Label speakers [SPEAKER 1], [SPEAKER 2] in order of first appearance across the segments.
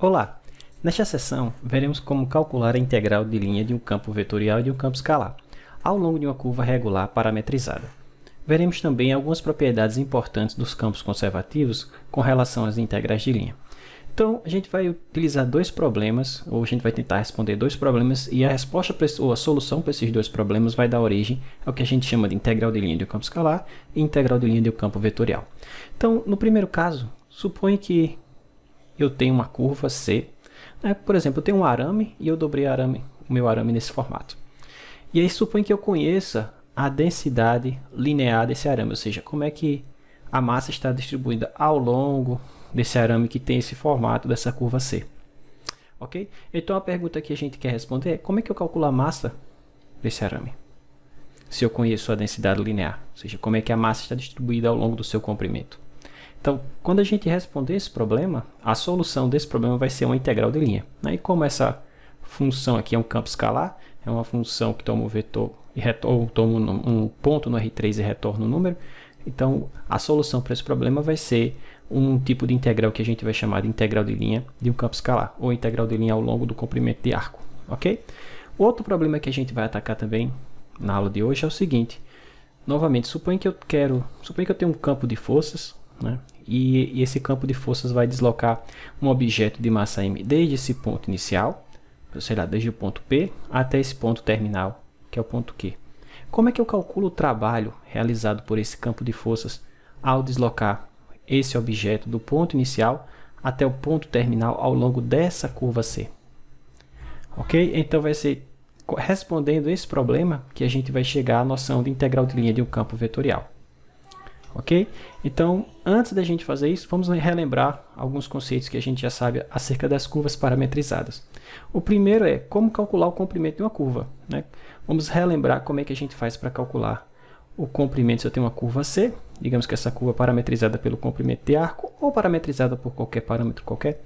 [SPEAKER 1] Olá! Nesta seção, veremos como calcular a integral de linha de um campo vetorial e de um campo escalar, ao longo de uma curva regular parametrizada. Veremos também algumas propriedades importantes dos campos conservativos com relação às integrais de linha. Então, a gente vai utilizar dois problemas, ou a gente vai tentar responder dois problemas, e a resposta ou a solução para esses dois problemas vai dar origem ao que a gente chama de integral de linha de um campo escalar e integral de linha de um campo vetorial. Então, no primeiro caso, suponha que eu tenho uma curva C. Por exemplo, eu tenho um arame e eu dobrei o meu arame nesse formato. E aí suponha que eu conheça a densidade linear desse arame, ou seja, como é que a massa está distribuída ao longo desse arame que tem esse formato dessa curva C. Ok? Então a pergunta que a gente quer responder é como é que eu calculo a massa desse arame? Se eu conheço a densidade linear, ou seja, como é que a massa está distribuída ao longo do seu comprimento. Então, quando a gente responder esse problema, a solução desse problema vai ser uma integral de linha. E como essa função aqui é um campo escalar, é uma função que toma um vetor ou toma um ponto no R3 e retorna um número, então a solução para esse problema vai ser um tipo de integral que a gente vai chamar de integral de linha de um campo escalar, ou integral de linha ao longo do comprimento de arco. Ok? Outro problema que a gente vai atacar também na aula de hoje é o seguinte. Novamente, suponha que eu tenho um campo de forças, e esse campo de forças vai deslocar um objeto de massa m desde esse ponto inicial, sei lá, desde o ponto P até esse ponto terminal, que é o ponto Q. Como é que eu calculo o trabalho realizado por esse campo de forças ao deslocar esse objeto do ponto inicial até o ponto terminal ao longo dessa curva C? Ok? Então vai ser respondendo esse problema que a gente vai chegar à noção de integral de linha de um campo vetorial. Ok? Então, antes da gente fazer isso, vamos relembrar alguns conceitos que a gente já sabe acerca das curvas parametrizadas. O primeiro é como calcular o comprimento de uma curva. Vamos relembrar como é que a gente faz para calcular o comprimento se eu tenho uma curva C, digamos que essa curva parametrizada pelo comprimento de arco, ou parametrizada por qualquer parâmetro qualquer,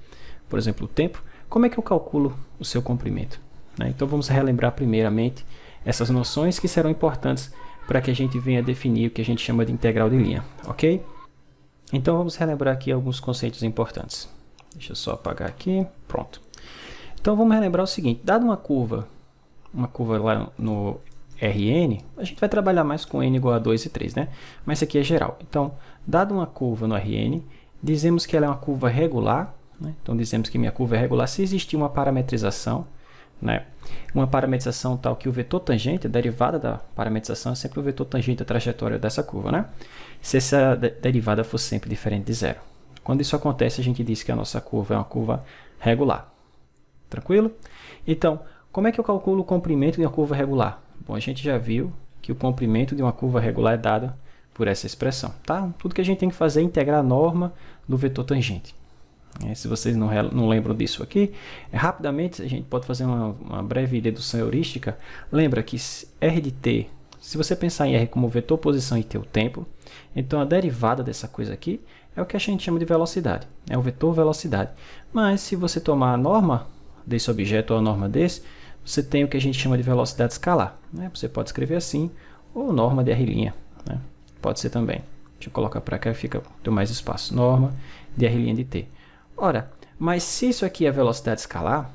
[SPEAKER 1] por exemplo, o tempo. Como é que eu calculo o seu comprimento? Então, vamos relembrar primeiramente essas noções que serão importantes para que a gente venha definir o que a gente chama de integral de linha, ok? Então vamos relembrar aqui alguns conceitos importantes. Deixa eu só apagar aqui, pronto. Então vamos relembrar o seguinte, dado uma curva lá no Rn, a gente vai trabalhar mais com n igual a 2 e 3, Mas isso aqui é geral. Então, dado uma curva no Rn, dizemos que ela é uma curva regular, Então dizemos que minha curva é regular se existir uma parametrização, uma parametrização tal que o vetor tangente, a derivada da parametrização é sempre o vetor tangente à trajetória dessa curva, Se essa derivada for sempre diferente de zero. Quando isso acontece, a gente diz que a nossa curva é uma curva regular. Tranquilo? Então, como é que eu calculo o comprimento de uma curva regular? Bom, a gente já viu que o comprimento de uma curva regular é dado por essa expressão, Tudo que a gente tem que fazer é integrar a norma do vetor tangente. Se vocês não lembram disso aqui, rapidamente a gente pode fazer uma breve dedução heurística. Lembra que R de t, se você pensar em R como vetor posição e t o tempo, então a derivada dessa coisa aqui é o que a gente chama de velocidade, é o vetor velocidade. Mas se você tomar a norma desse objeto ou a norma desse, você tem o que a gente chama de velocidade escalar. Você pode escrever assim, ou norma de R', pode ser também. Deixa eu colocar para cá e fica tem mais espaço. Norma de R' de t. Ora, mas se isso aqui é velocidade escalar,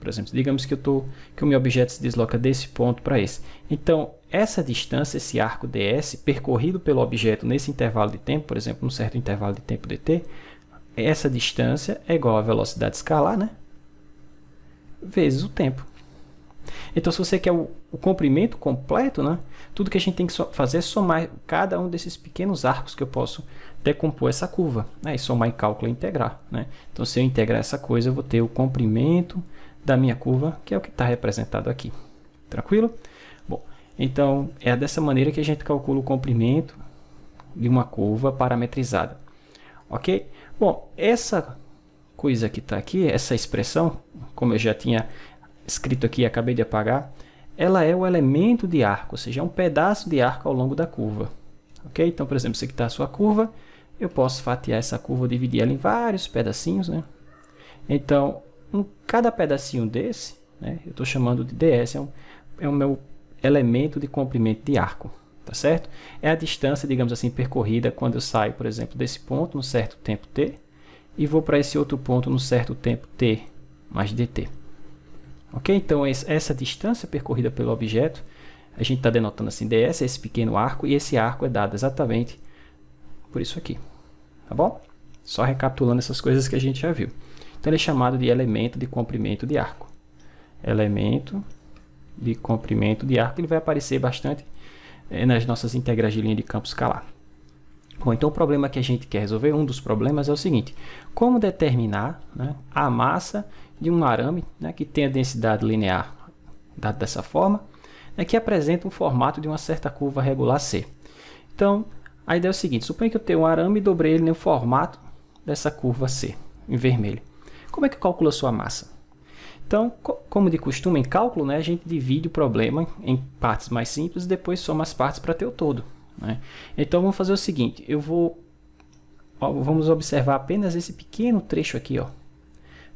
[SPEAKER 1] por exemplo, digamos que o meu objeto se desloca desse ponto para esse. Então, essa distância, esse arco ds, percorrido pelo objeto nesse intervalo de tempo, por exemplo, num certo intervalo de tempo dt, essa distância é igual à velocidade escalar, vezes o tempo. Então, se você quer o comprimento completo, tudo que a gente tem que fazer é somar cada um desses pequenos arcos que eu posso decompor essa curva, e somar em cálculo e integrar. Então, se eu integrar essa coisa, eu vou ter o comprimento da minha curva, que é o que está representado aqui. Tranquilo? Bom, então, é dessa maneira que a gente calcula o comprimento de uma curva parametrizada. Ok? Bom, essa coisa que está aqui, essa expressão, como eu já tinha escrito aqui e acabei de apagar, ela é o elemento de arco, ou seja, é um pedaço de arco ao longo da curva. Ok? Então, por exemplo, se aqui está a sua curva, eu posso fatiar essa curva, dividir ela em vários pedacinhos. Então, cada pedacinho desse, eu estou chamando de ds, é o meu elemento de comprimento de arco. Tá certo? É a distância, digamos assim, percorrida quando eu saio, por exemplo, desse ponto, num certo tempo t, e vou para esse outro ponto num certo tempo t mais dt. Ok? Então, essa distância percorrida pelo objeto, a gente está denotando assim, ds, esse pequeno arco, e esse arco é dado exatamente por isso aqui. Tá bom? Só recapitulando essas coisas que a gente já viu. Então, ele é chamado de elemento de comprimento de arco. Elemento de comprimento de arco, ele vai aparecer bastante nas nossas integrais de linha de campo escalar. Bom, então o problema que a gente quer resolver, um dos problemas é o seguinte: como determinar, né, a massa de um arame, né, que tem a densidade linear dada dessa forma, né, que apresenta um formato de uma certa curva regular C. Então, a ideia é o seguinte: suponha que eu tenho um arame e dobrei ele no formato dessa curva C, em vermelho. Como é que eu calculo a sua massa? Então, como de costume, em cálculo, né, a gente divide o problema em partes mais simples e depois soma as partes para ter o todo. Né? Então, vamos fazer o seguinte: vamos observar apenas esse pequeno trecho aqui.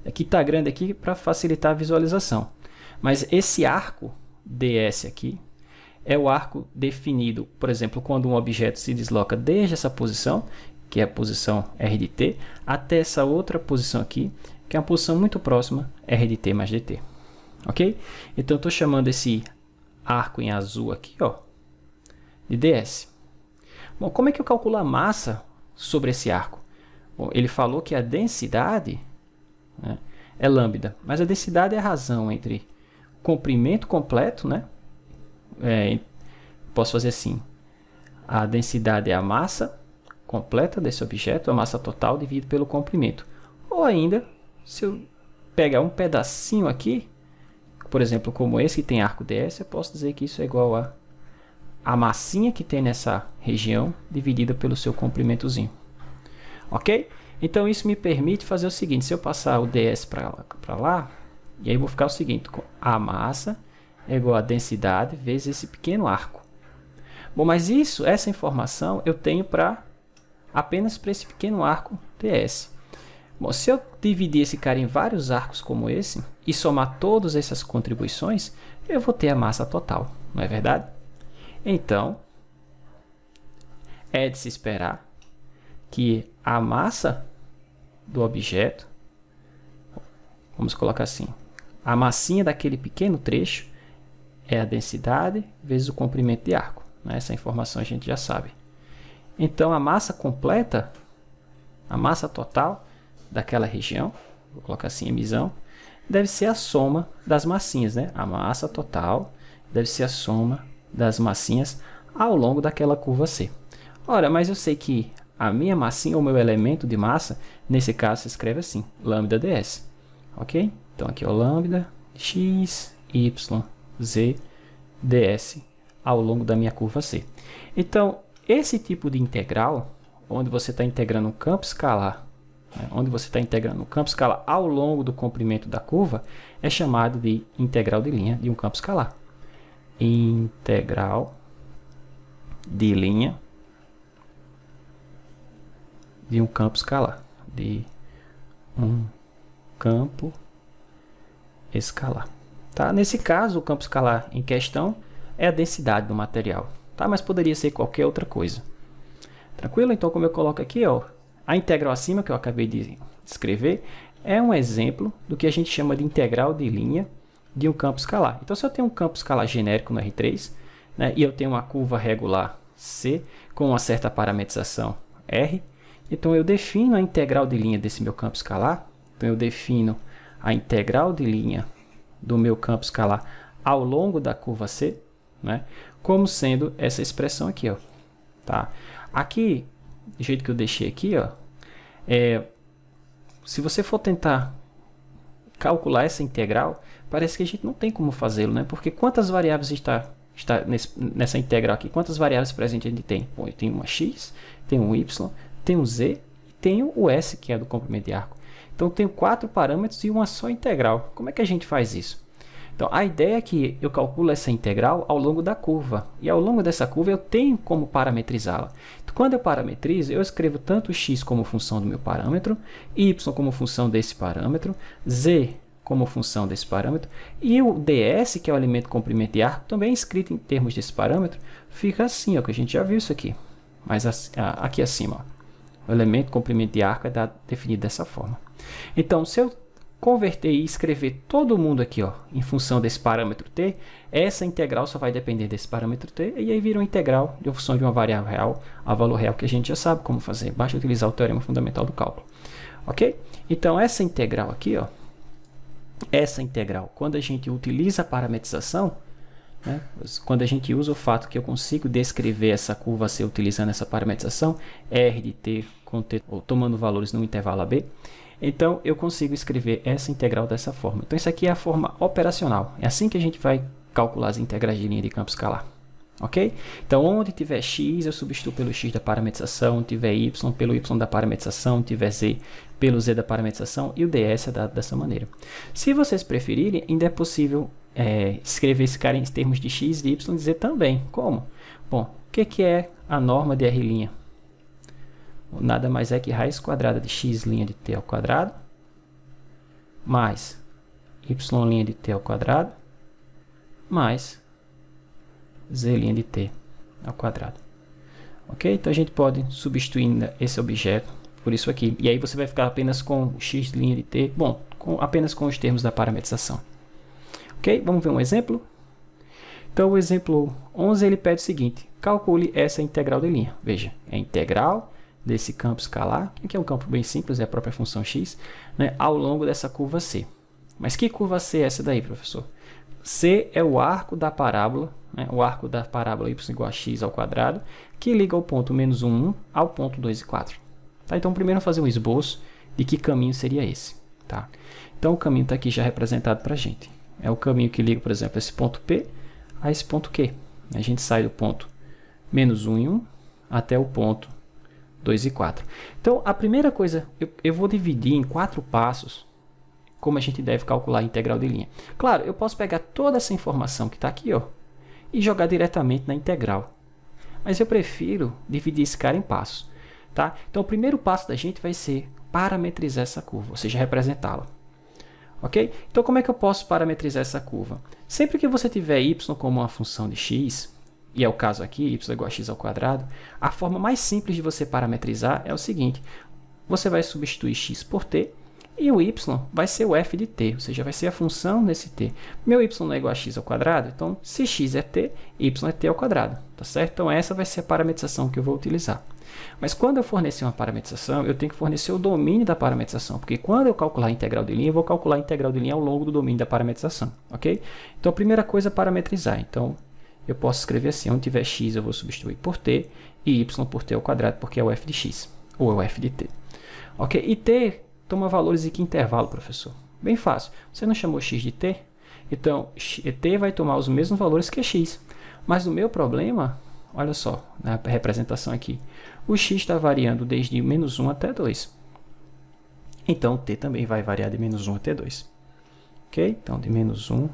[SPEAKER 1] Aqui está grande aqui para facilitar a visualização. Mas esse arco ds aqui é o arco definido, por exemplo, quando um objeto se desloca desde essa posição, que é a posição r de t, até essa outra posição aqui, que é uma posição muito próxima, r de t mais dt. Ok? Então, eu estou chamando esse arco em azul aqui, de ds. Bom, como é que eu calculo a massa sobre esse arco? Bom, ele falou que a densidade, né, é lambda, mas a densidade é a razão entre o comprimento completo, né? Posso fazer assim: a densidade é a massa completa desse objeto, a massa total dividido pelo comprimento. Ou ainda, se eu pegar um pedacinho aqui, por exemplo, como esse que tem arco ds, eu posso dizer que isso é igual a massinha que tem nessa região dividida pelo seu comprimentozinho. Ok? Então, isso me permite fazer o seguinte: se eu passar o ds para lá, e aí vou ficar o seguinte: a massa é igual a densidade vezes esse pequeno arco. Bom, mas essa informação eu tenho apenas para esse pequeno arco ds. Bom, se eu dividir esse cara em vários arcos como esse e somar todas essas contribuições, eu vou ter a massa total, não é verdade? Então, é de se esperar que a massa do objeto, vamos colocar assim, a massinha daquele pequeno trecho é a densidade vezes o comprimento de arco. Né? Essa informação a gente já sabe. Então, a massa completa, a massa total daquela região, vou colocar assim, emissão, deve ser a soma das massinhas. Né? A massa total deve ser a soma das massinhas ao longo daquela curva C. Ora, mas eu sei que a minha massinha, ou meu elemento de massa, nesse caso se escreve assim, lambda ds. Ok? Então, aqui é o lambda x, y, z, ds ao longo da minha curva C. Então, esse tipo de integral, onde você está integrando um campo escalar, né, ao longo do comprimento da curva, é chamado de integral de linha de um campo escalar. Integral de linha de um campo escalar. De um campo escalar. Tá? Nesse caso, o campo escalar em questão é a densidade do material. Tá? Mas poderia ser qualquer outra coisa. Tranquilo? Então, como eu coloco aqui, a integral acima que eu acabei de escrever é um exemplo do que a gente chama de integral de linha de um campo escalar. Então, se eu tenho um campo escalar genérico no R3, né, e eu tenho uma curva regular C com uma certa parametrização R, então eu defino a integral de linha desse meu campo escalar. Então, eu defino a integral de linha do meu campo escalar ao longo da curva C, né, como sendo essa expressão aqui. Tá? Aqui, do jeito que eu deixei aqui, se você for tentar calcular essa integral, parece que a gente não tem como fazê-lo, né? Porque quantas variáveis está nessa integral aqui? Quantas variáveis presentes a gente tem? Bom, eu tenho uma x, tenho um y, tenho um z e tenho o s, que é do comprimento de arco. Então, eu tenho 4 parâmetros e uma só integral. Como é que a gente faz isso? Então, a ideia é que eu calculo essa integral ao longo da curva. E ao longo dessa curva, eu tenho como parametrizá-la. Então, quando eu parametrizo, eu escrevo tanto x como função do meu parâmetro, y como função desse parâmetro, z como função desse parâmetro, e o ds, que é o elemento comprimento de arco, também escrito em termos desse parâmetro, fica assim, que a gente já viu isso aqui. Mas aqui acima, O elemento comprimento de arco é definido dessa forma. Então, se eu converter e escrever todo mundo aqui, ó, em função desse parâmetro t, essa integral só vai depender desse parâmetro t, e aí vira uma integral de função de uma variável real a valor real, que a gente já sabe como fazer. Basta utilizar o teorema fundamental do cálculo. Ok? Então, essa integral aqui, ó, essa integral, quando a gente utiliza a parametrização, né, quando a gente usa o fato que eu consigo descrever essa curva C utilizando essa parametrização, R de t com t, ou tomando valores no intervalo AB, então eu consigo escrever essa integral dessa forma. Então isso aqui é a forma operacional. É assim que a gente vai calcular as integrais de linha de campo escalar. Ok? Então onde tiver x, eu substituo pelo x da parametrização, onde tiver y, pelo y da parametrização, onde tiver z, pelo z da parametrização, e o ds é dado dessa maneira. Se vocês preferirem, ainda é possível escrever esse cara em termos de x e y e z também. Como? Bom, o que é a norma de R'? Nada mais é que raiz quadrada de x' de t ao quadrado mais y' de t ao quadrado mais z' de t ao quadrado. Ok? Então a gente pode substituir esse objeto por isso aqui. E aí você vai ficar apenas com o x' de t, bom, apenas com os termos da parametrização. Ok? Vamos ver um exemplo? Então o exemplo 11 ele pede o seguinte: calcule essa integral de linha. Veja, é a integral desse campo escalar, que é um campo bem simples, é a própria função x, né, ao longo dessa curva C. Mas que curva C é essa daí, professor? C é o arco da parábola, né, o arco da parábola y igual a x ao quadrado, que liga o ponto menos 1, 1 ao ponto 2 e 4. Tá? Então, primeiro fazer um esboço de que caminho seria esse. Tá? Então, o caminho está aqui já representado para a gente. É o caminho que liga, por exemplo, esse ponto P a esse ponto Q. A gente sai do ponto menos 1 em 1 até o ponto 2 e 4. Então, a primeira coisa, eu vou dividir em 4 passos como a gente deve calcular a integral de linha. Claro, eu posso pegar toda essa informação que está aqui, ó, e jogar diretamente na integral. Mas eu prefiro dividir esse cara em passos. Tá? Então, o primeiro passo da gente vai ser parametrizar essa curva, ou seja, representá-la. Ok? Então, como é que eu posso parametrizar essa curva? Sempre que você tiver y como uma função de x, e é o caso aqui, y igual a x ao quadrado, a forma mais simples de você parametrizar é o seguinte: você vai substituir x por t, e o y vai ser o f de t, ou seja, vai ser a função desse t. Meu y não é igual a x ao quadrado, então se x é t, y é t ao quadrado, tá certo? Então essa vai ser a parametrização que eu vou utilizar. Mas quando eu fornecer uma parametrização, eu tenho que fornecer o domínio da parametrização, porque quando eu calcular a integral de linha, eu vou calcular a integral de linha ao longo do domínio da parametrização, ok? Então a primeira coisa é parametrizar. Então eu posso escrever assim: onde tiver x eu vou substituir por t e y por t ao quadrado, porque é o f de x, ou é o f de t. Ok? E t toma valores em que intervalo, professor? Bem fácil. Você não chamou x de t? Então, t vai tomar os mesmos valores que x. Mas no meu problema, olha só, na representação aqui, o x está variando desde menos 1 até 2. Então, o t também vai variar de menos 1 até 2. Ok? Então, de menos 1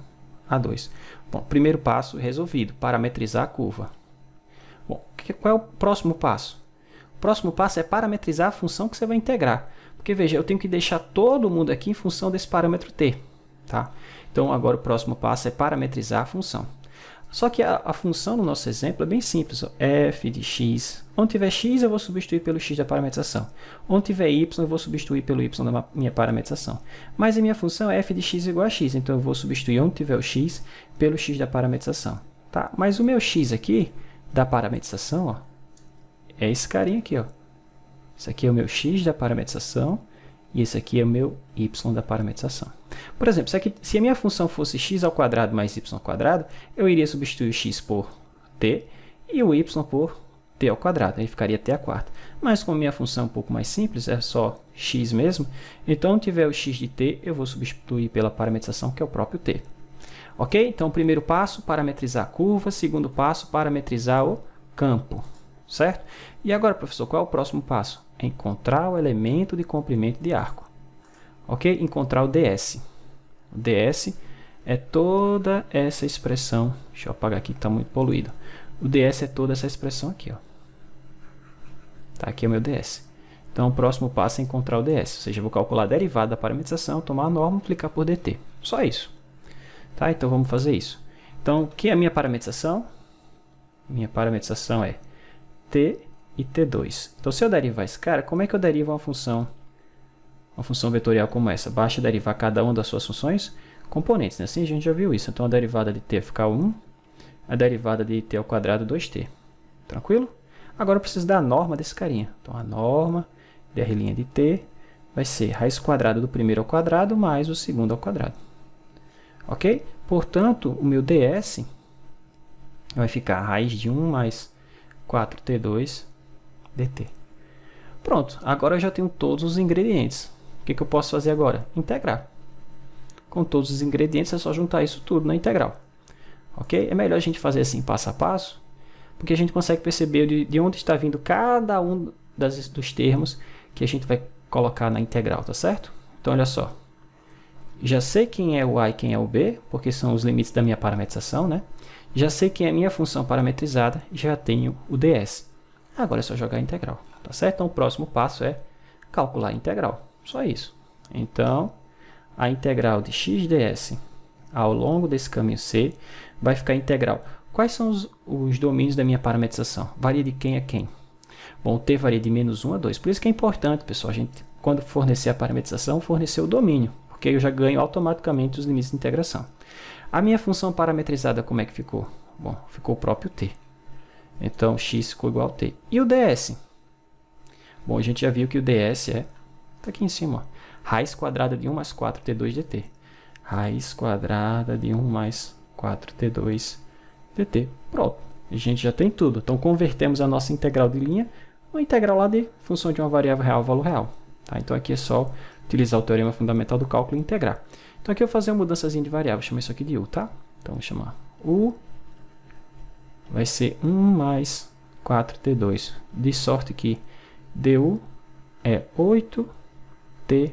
[SPEAKER 1] a 2. Bom, primeiro passo resolvido, parametrizar a curva. Bom, qual é o próximo passo? O próximo passo é parametrizar a função que você vai integrar. Porque, veja, eu tenho que deixar todo mundo aqui em função desse parâmetro t. Tá? Então, agora o próximo passo é parametrizar a função. Só que a função no nosso exemplo é bem simples. Ó, f de x. Onde tiver x, eu vou substituir pelo x da parametrização. Onde tiver y, eu vou substituir pelo y da minha parametrização. Mas a minha função é f de x igual a x. Então, eu vou substituir onde tiver o x pelo x da parametrização. Tá? Mas o meu x aqui, da parametrização, ó, é esse carinha aqui. Ó. Esse aqui é o meu x da parametrização. E esse aqui é o meu y da parametrização. Por exemplo, se a minha função fosse x ao quadrado mais y ao quadrado, eu iria substituir o x por t e o y por t ao quadrado. Aí ficaria t à quarta. Mas como minha função é um pouco mais simples, é só x mesmo, então se tiver o x de t, eu vou substituir pela parametrização, que é o próprio t. Ok? Então, primeiro passo, parametrizar a curva. Segundo passo, parametrizar o campo. Certo? E agora, professor, qual é o próximo passo? Encontrar o elemento de comprimento de arco. Ok? Encontrar o ds. O ds é toda essa expressão. Deixa eu apagar aqui que está muito poluído. O ds é toda essa expressão aqui. Ó. Tá, aqui é o meu ds. Então, o próximo passo é encontrar o ds. Ou seja, eu vou calcular a derivada da parametrização, tomar a norma e multiplicar por dt. Só isso. Tá? Então, vamos fazer isso. Então, o que é a minha parametrização? Minha parametrização é t e t2. Então, se eu derivar esse cara, como é que eu derivo uma função vetorial como essa? Basta derivar cada uma das suas funções componentes, né? Assim a gente já viu isso. Então, a derivada de t vai ficar 1, a derivada de t ao quadrado 2t. Tranquilo? Agora eu preciso da norma desse carinha. Então, a norma dr' de t vai ser raiz quadrada do primeiro ao quadrado mais o segundo ao quadrado. Ok? Portanto, o meu ds vai ficar raiz de 1 mais 4t2 dt. Pronto, agora eu já tenho todos os ingredientes. O que eu posso fazer agora? Integrar. Com todos os ingredientes é só juntar isso tudo na integral. Ok? É melhor a gente fazer assim passo a passo, porque a gente consegue perceber de onde está vindo cada um dos termos que a gente vai colocar na integral, tá certo? Então, olha só. Já sei quem é o a e quem é o b, porque são os limites da minha parametrização, né? Já sei quem é a minha função parametrizada, já tenho o ds. Agora é só jogar a integral, tá certo? Então, o próximo passo é calcular a integral. Só isso. Então, a integral de x ds ao longo desse caminho c vai ficar integral. Quais são os domínios da minha parametrização? Varia de quem a quem? Bom, o t varia de menos 1 a 2. Por isso que é importante, pessoal, a gente, quando fornecer a parametrização, fornecer o domínio, porque eu já ganho automaticamente os limites de integração. A minha função parametrizada, como é que ficou? Bom, ficou o próprio t. Então, x ficou igual a t. E o ds? Bom, a gente já viu que o ds está aqui em cima, ó, raiz quadrada de 1 mais 4t2 dt. Raiz quadrada de 1 mais 4t2 dt. Pronto, a gente já tem tudo. Então, convertemos a nossa integral de linha uma integral lá de função de uma variável real, valor real. Tá? Então, aqui é só utilizar o teorema fundamental do cálculo e integrar. Então, aqui eu vou fazer uma mudançazinha de variável. Vou chamar isso aqui de u, tá? Então, vou chamar u vai ser 1 mais 4t2, de sorte que du é 8t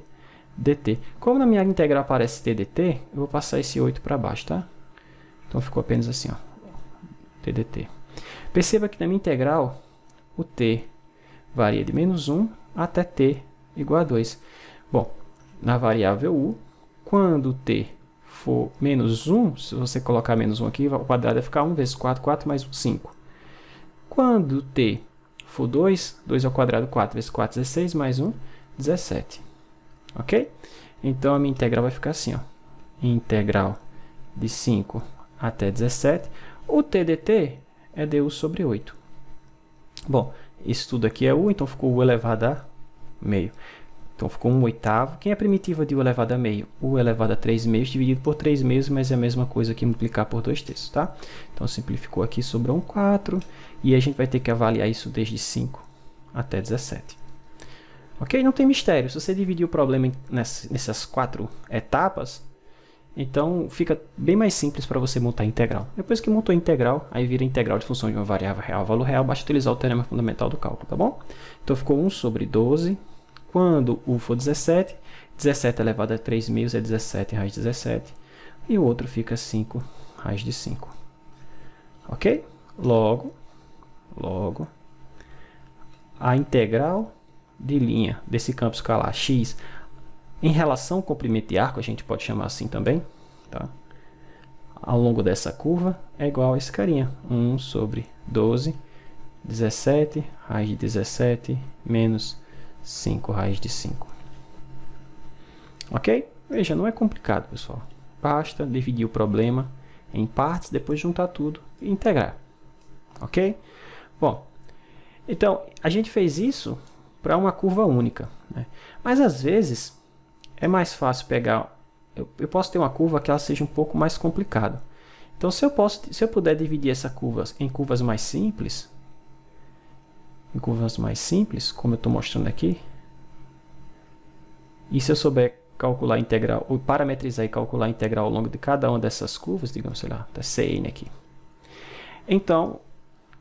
[SPEAKER 1] dt. Como na minha integral aparece t dt, eu vou passar esse 8 para baixo, tá? Então, ficou apenas assim, ó, t dt. Perceba que na minha integral, o t varia de menos 1 até t igual a 2. Bom, na variável u, quando t for menos 1, se você colocar menos 1 aqui, o quadrado vai ficar 1 vezes 4, 4 mais 1, 5. Quando t for 2, 2 ao quadrado, 4 vezes 4, 16, mais 1, 17. Ok? Então, a minha integral vai ficar assim, ó. Integral de 5 até 17. O t dt é du sobre 8. Bom, isso tudo aqui é u, então ficou u elevado a meio. Então, ficou 1/8. Quem é a primitiva de u elevado a meio? U elevado a 3 meios dividido por 3 meios, mas é a mesma coisa que multiplicar por 2/3, tá? Então, simplificou aqui, sobrou um 4. E a gente vai ter que avaliar isso desde 5 até 17. Ok? Não tem mistério. Se você dividir o problema nessas 4 etapas, então fica bem mais simples para você montar a integral. Depois que montou a integral, aí vira integral de função de uma variável real, valor real, basta utilizar o teorema fundamental do cálculo, tá bom? Então, ficou 1 sobre 12. Quando u for 17, 17 elevado a 3 meios é 17 raiz de 17. E o outro fica 5 raiz de 5. Ok? Logo, a integral de linha desse campo escalar x em relação ao comprimento de arco, a gente pode chamar assim também, tá? Ao longo dessa curva é igual a esse carinha. 1 sobre 12, 17 raiz de 17 menos 5 raiz de 5. Ok? Veja, não é complicado, pessoal. Basta dividir o problema em partes, depois juntar tudo e integrar. Ok? Bom, então, a gente fez isso para uma curva única, né? Mas, às vezes, é mais fácil pegar... Eu posso ter uma curva que ela seja um pouco mais complicada. Então, se eu puder dividir essa curva em curvas mais simples, como eu estou mostrando aqui, e se eu souber calcular a integral, ou parametrizar e calcular a integral ao longo de cada uma dessas curvas, digamos, sei lá, até Cn aqui. Então,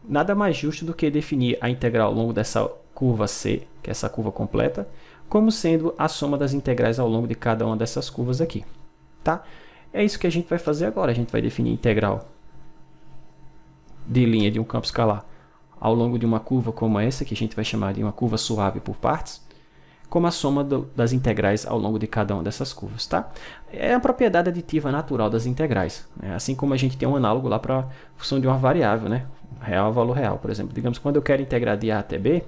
[SPEAKER 1] nada mais justo do que definir a integral ao longo dessa curva C, que é essa curva completa, como sendo a soma das integrais ao longo de cada uma dessas curvas aqui. Tá? É isso que a gente vai fazer agora. A gente vai definir a integral de linha de um campo escalar ao longo de uma curva como essa, que a gente vai chamar de uma curva suave por partes, como a soma das integrais ao longo de cada uma dessas curvas. Tá? É a propriedade aditiva natural das integrais, né? Assim como a gente tem um análogo lá para a função de uma variável, né? Real é valor real, por exemplo. Digamos, quando eu quero integrar de A até B,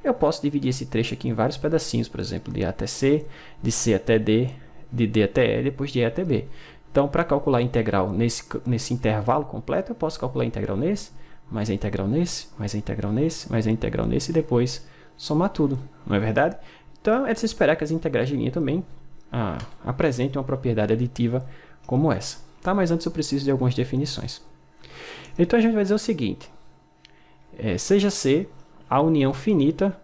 [SPEAKER 1] eu posso dividir esse trecho aqui em vários pedacinhos, por exemplo, de A até C, de C até D, de D até E, depois de E até B. Então, para calcular a integral nesse intervalo completo, eu posso calcular a integral nesse, mais a integral nesse, mais a integral nesse, mais a integral nesse, e depois somar tudo, não é verdade? Então, é de se esperar que as integrais de linha também apresentem uma propriedade aditiva como essa. Tá? Mas antes eu preciso de algumas definições. Então, a gente vai dizer o seguinte. Seja C a união finita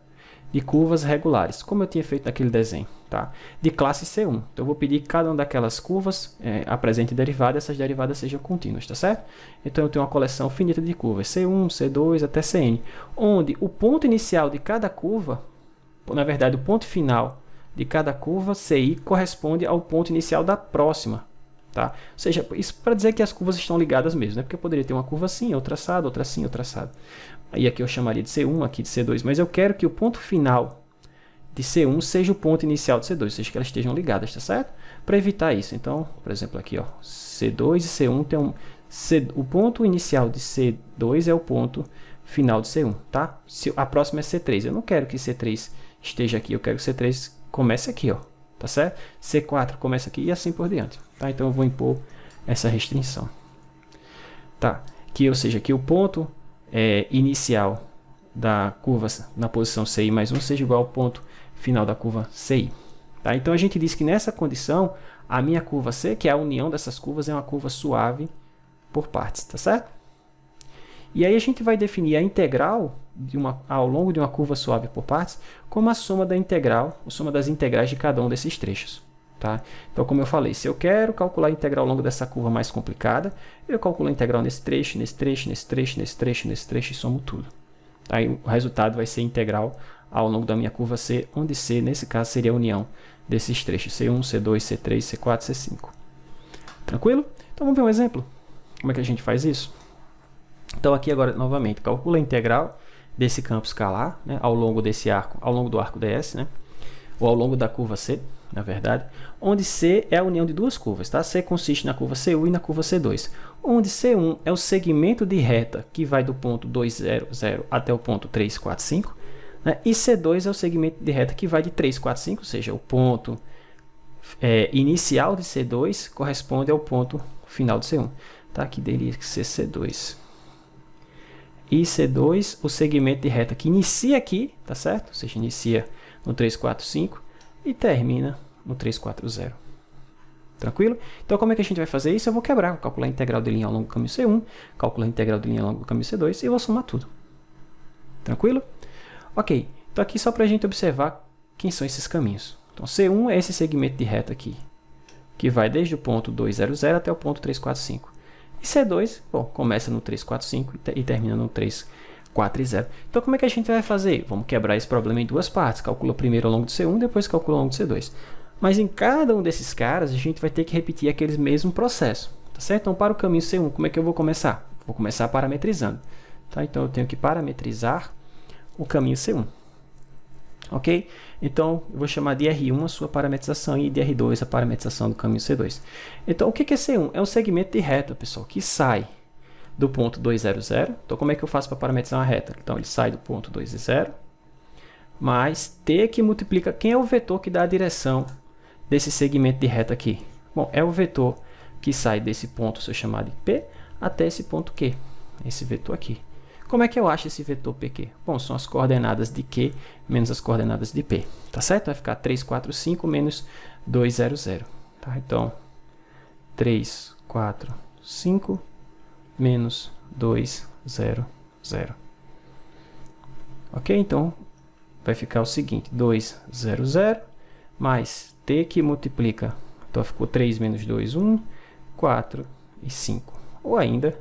[SPEAKER 1] de curvas regulares, como eu tinha feito naquele desenho, tá? De classe C1. Então, eu vou pedir que cada uma daquelas curvas apresente derivada, e essas derivadas sejam contínuas, tá certo? Então, eu tenho uma coleção finita de curvas, C1, C2 até Cn, onde o ponto inicial de cada curva, na verdade, o ponto final de cada curva, Ci, corresponde ao ponto inicial da próxima, tá? Ou seja, isso para dizer que as curvas estão ligadas mesmo, né? Porque eu poderia ter uma curva assim, outra assada, outra assim, outra assada. Aí aqui eu chamaria de C1, aqui de C2, mas eu quero que o ponto final de C1 seja o ponto inicial de C2, ou seja, que elas estejam ligadas, tá certo? Para evitar isso, então, por exemplo, aqui, ó, C2 e C1 tem o ponto inicial de C2 é o ponto final de C1, tá? A próxima é C3, eu não quero que C3 esteja aqui, eu quero que C3 comece aqui, ó, tá certo? C4 começa aqui e assim por diante, tá? Então eu vou impor essa restrição, tá? Ou seja, que o ponto inicial da curva na posição CI mais 1 seja igual ao ponto final da curva CI. Tá? Então a gente diz que nessa condição, a minha curva C, que é a união dessas curvas, é uma curva suave por partes, tá certo? E aí a gente vai definir a integral ao longo de uma curva suave por partes como a soma da integral, a soma das integrais de cada um desses trechos. Tá? Então, como eu falei, se eu quero calcular a integral ao longo dessa curva mais complicada, eu calculo a integral nesse trecho, nesse trecho, nesse trecho, nesse trecho, nesse trecho e somo tudo. Aí o resultado vai ser integral ao longo da minha curva C, onde C, nesse caso, seria a união desses trechos, C1, C2, C3, C4, C5. Tranquilo? Então, vamos ver um exemplo. Como é que a gente faz isso? Então, aqui agora, novamente, calcula a integral desse campo escalar, né, ao longo desse arco, ao longo do arco DS, né, ou ao longo da curva C, na verdade, onde C é a união de duas curvas, tá? C consiste na curva C1 e na curva C2, onde C1 é o segmento de reta que vai do ponto 2, 0, 0 até o ponto 3, 4, 5, né? E C2 é o segmento de reta que vai de 3, 4, 5, ou seja, o ponto inicial de C2 corresponde ao ponto final de C1. Tá? Aqui deveria ser C2. E C2, o segmento de reta que inicia aqui, tá certo? Ou seja, inicia no 3, 4, 5 e termina no 3, 4, 0. Tranquilo? Então, como é que a gente vai fazer isso? Eu vou quebrar, vou calcular a integral de linha ao longo do caminho C1, calcular a integral de linha ao longo do caminho C2 e vou somar tudo. Tranquilo? Ok, então aqui só para a gente observar quem são esses caminhos. Então, C1 é esse segmento de reta aqui, que vai desde o ponto 2, 0, 0 até o ponto 3, 4, 5. E C2, bom, começa no 3, 4, 5 e termina no 3, 4 e 0. Então, como é que a gente vai fazer? Vamos quebrar esse problema em duas partes. Calcula primeiro ao longo do C1, depois calcula ao longo do C2. Mas em cada um desses caras, a gente vai ter que repetir aquele mesmo processo. Tá certo? Então, para o caminho C1, como é que eu vou começar? Vou começar parametrizando. Tá? Então, eu tenho que parametrizar o caminho C1. Ok? Então, eu vou chamar de R1 a sua parametrização e de R2 a parametrização do caminho C2. Então, o que é C1? É um segmento de reta, pessoal, que sai do ponto 2, 0, 0. Então, como é que eu faço para parametrizar uma reta? Então, ele sai do ponto 2, 0, mais T que multiplica... Quem é o vetor que dá a direção desse segmento de reta aqui? Bom, é o vetor que sai desse ponto, se eu chamar de P, até esse ponto Q. Esse vetor aqui. Como é que eu acho esse vetor PQ? Bom, são as coordenadas de Q menos as coordenadas de P. Tá certo? Vai ficar 3, 4, 5 menos 2, 0, 0. Tá? Então, 3, 4, 5 menos 2, 0, 0. Ok? Então, vai ficar o seguinte. 2, 0, 0 mais T que multiplica. Então, ficou 3 menos 2, 1, 4 e 5. Ou ainda,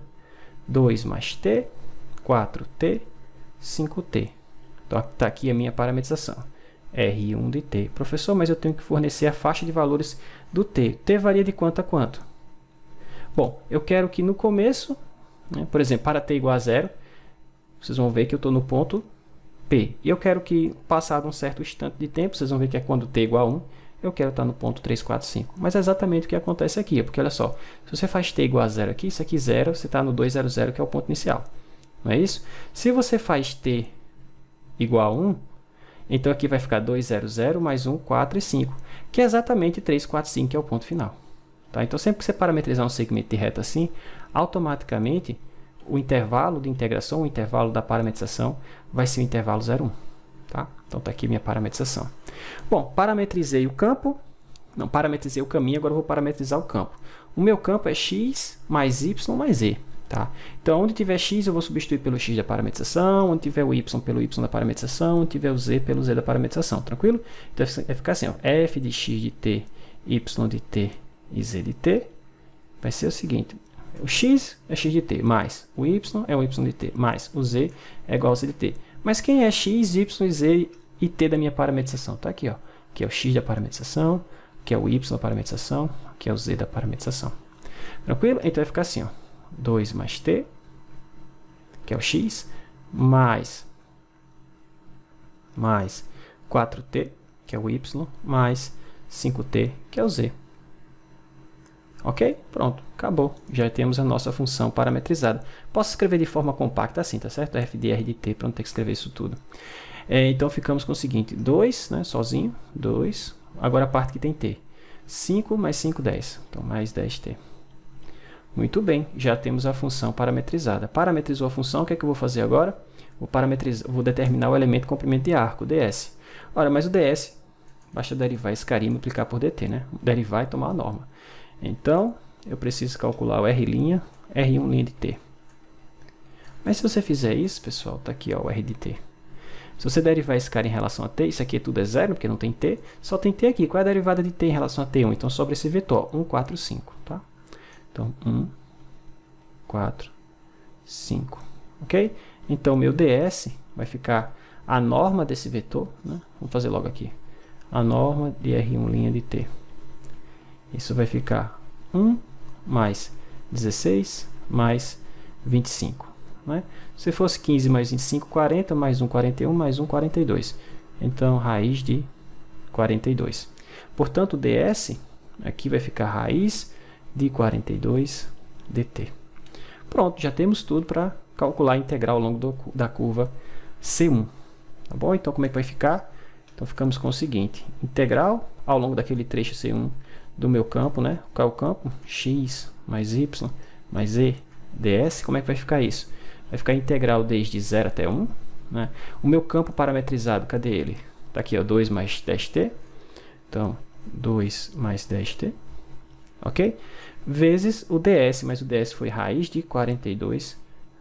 [SPEAKER 1] 2 mais T, 4t, 5t. Então, está aqui a minha parametrização. R1 de t. Professor, mas eu tenho que fornecer a faixa de valores do t. T varia de quanto a quanto? Bom, eu quero que no começo, né, por exemplo, para t igual a 0, vocês vão ver que eu estou no ponto P. E eu quero que, passado um certo instante de tempo, vocês vão ver que é quando t igual a 1, eu quero estar no ponto 3, 4, 5. Mas é exatamente o que acontece aqui. Porque olha só, se você faz t igual a 0 aqui, isso aqui 0, você está no 2, 0, 0, que é o ponto inicial. não é isso? Se você faz t igual a 1, então aqui vai ficar 2, 0, 0, mais 1, 4 e 5, que é exatamente 3, 4, 5, que é o ponto final. Tá? Então, sempre que você parametrizar um segmento de reta assim, automaticamente o intervalo de integração, o intervalo da parametrização, vai ser o intervalo 0, 1. Tá? Então, está aqui minha parametrização. Bom, parametrizei o campo, não, parametrizei o caminho, agora eu vou parametrizar o campo. O meu campo é x mais y mais z. Tá? Então, onde tiver x, eu vou substituir pelo x da parametrização, onde tiver o y pelo y da parametrização, onde tiver o z pelo z da parametrização, tranquilo? Então, vai ficar assim, ó, f de x de t, y de t e z de t, vai ser o seguinte, o x é x de t, mais o y é o y de t, mais o z é igual a z de t. Mas quem é x, y, z e t da minha parametrização? Está aqui, ó. Aqui é o x da parametrização, aqui é o y da parametrização, aqui é o z da parametrização. Tranquilo? Então vai ficar assim, ó. 2 mais t, que é o x, mais 4t, que é o y, mais 5t, que é o z. Ok? Pronto, acabou. Já temos a nossa função parametrizada. Posso escrever de forma compacta assim, tá certo? F de R de t, para não ter que escrever isso tudo. Então ficamos com o seguinte, 2, né, sozinho, 2. Agora a parte que tem t. 5 mais 5, 10. Então, mais 10t. Muito bem, já temos a função parametrizada. Parametrizou a função, o que é que eu vou fazer agora? Vou determinar o elemento comprimento de arco, ds. Ora, mas o ds, basta derivar esse carinha e multiplicar por dt, né? Derivar e tomar a norma. Então, eu preciso calcular o R', R1' de t. Mas se você fizer isso, pessoal, está aqui ó, o R de t. Se você derivar esse cara em relação a t, isso aqui tudo é zero, porque não tem t, só tem t aqui. Qual é a derivada de t em relação a t1? Então, sobra esse vetor, 1, 4, 5. Tá? Então, 1, 4, 5. Ok? Então, meu ds vai ficar a norma desse vetor. Né? Vamos fazer logo aqui. A norma de R1' de t. Isso vai ficar 1 mais 16 mais 25. Né? Se fosse 15 mais 25, 40, mais 1, 41, mais 1, 42. Então, raiz de 42. Portanto, ds aqui vai ficar raiz de 42 dt. Pronto, já temos tudo para calcular a integral ao longo da curva C1. Tá bom? Então, como é que vai ficar? Então, ficamos com o seguinte. Integral ao longo daquele trecho C1 do meu campo, né? Qual é o campo? X mais Y mais Z ds. Como é que vai ficar isso? Vai ficar integral desde 0 até 1. Né? O meu campo parametrizado, cadê ele? Está aqui, ó, 2 mais 10t. Então, 2 mais 10t. Ok? Vezes o ds, mas o ds foi raiz de 42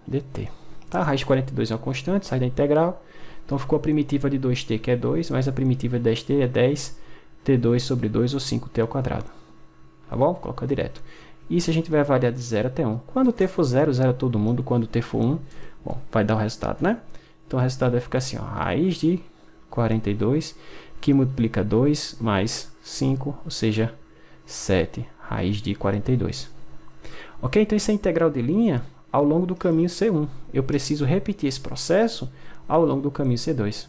[SPEAKER 1] dt. Tá? A raiz de 42 é uma constante, sai da integral. Então, ficou a primitiva de 2t, que é 2, mais a primitiva de 10t é 10 t2 sobre 2 ou 5t ao quadrado. Tá bom? Vou colocar direto. Isso a gente vai avaliar de 0 até 1. Quando t for 0, 0 todo mundo. Quando t for 1, bom, vai dar o resultado, né? Então, o resultado vai ficar assim, ó, raiz de 42, que multiplica 2 mais 5, ou seja, 7, raiz de 42. Ok? Então, isso é integral de linha ao longo do caminho C1. Eu preciso repetir esse processo ao longo do caminho C2.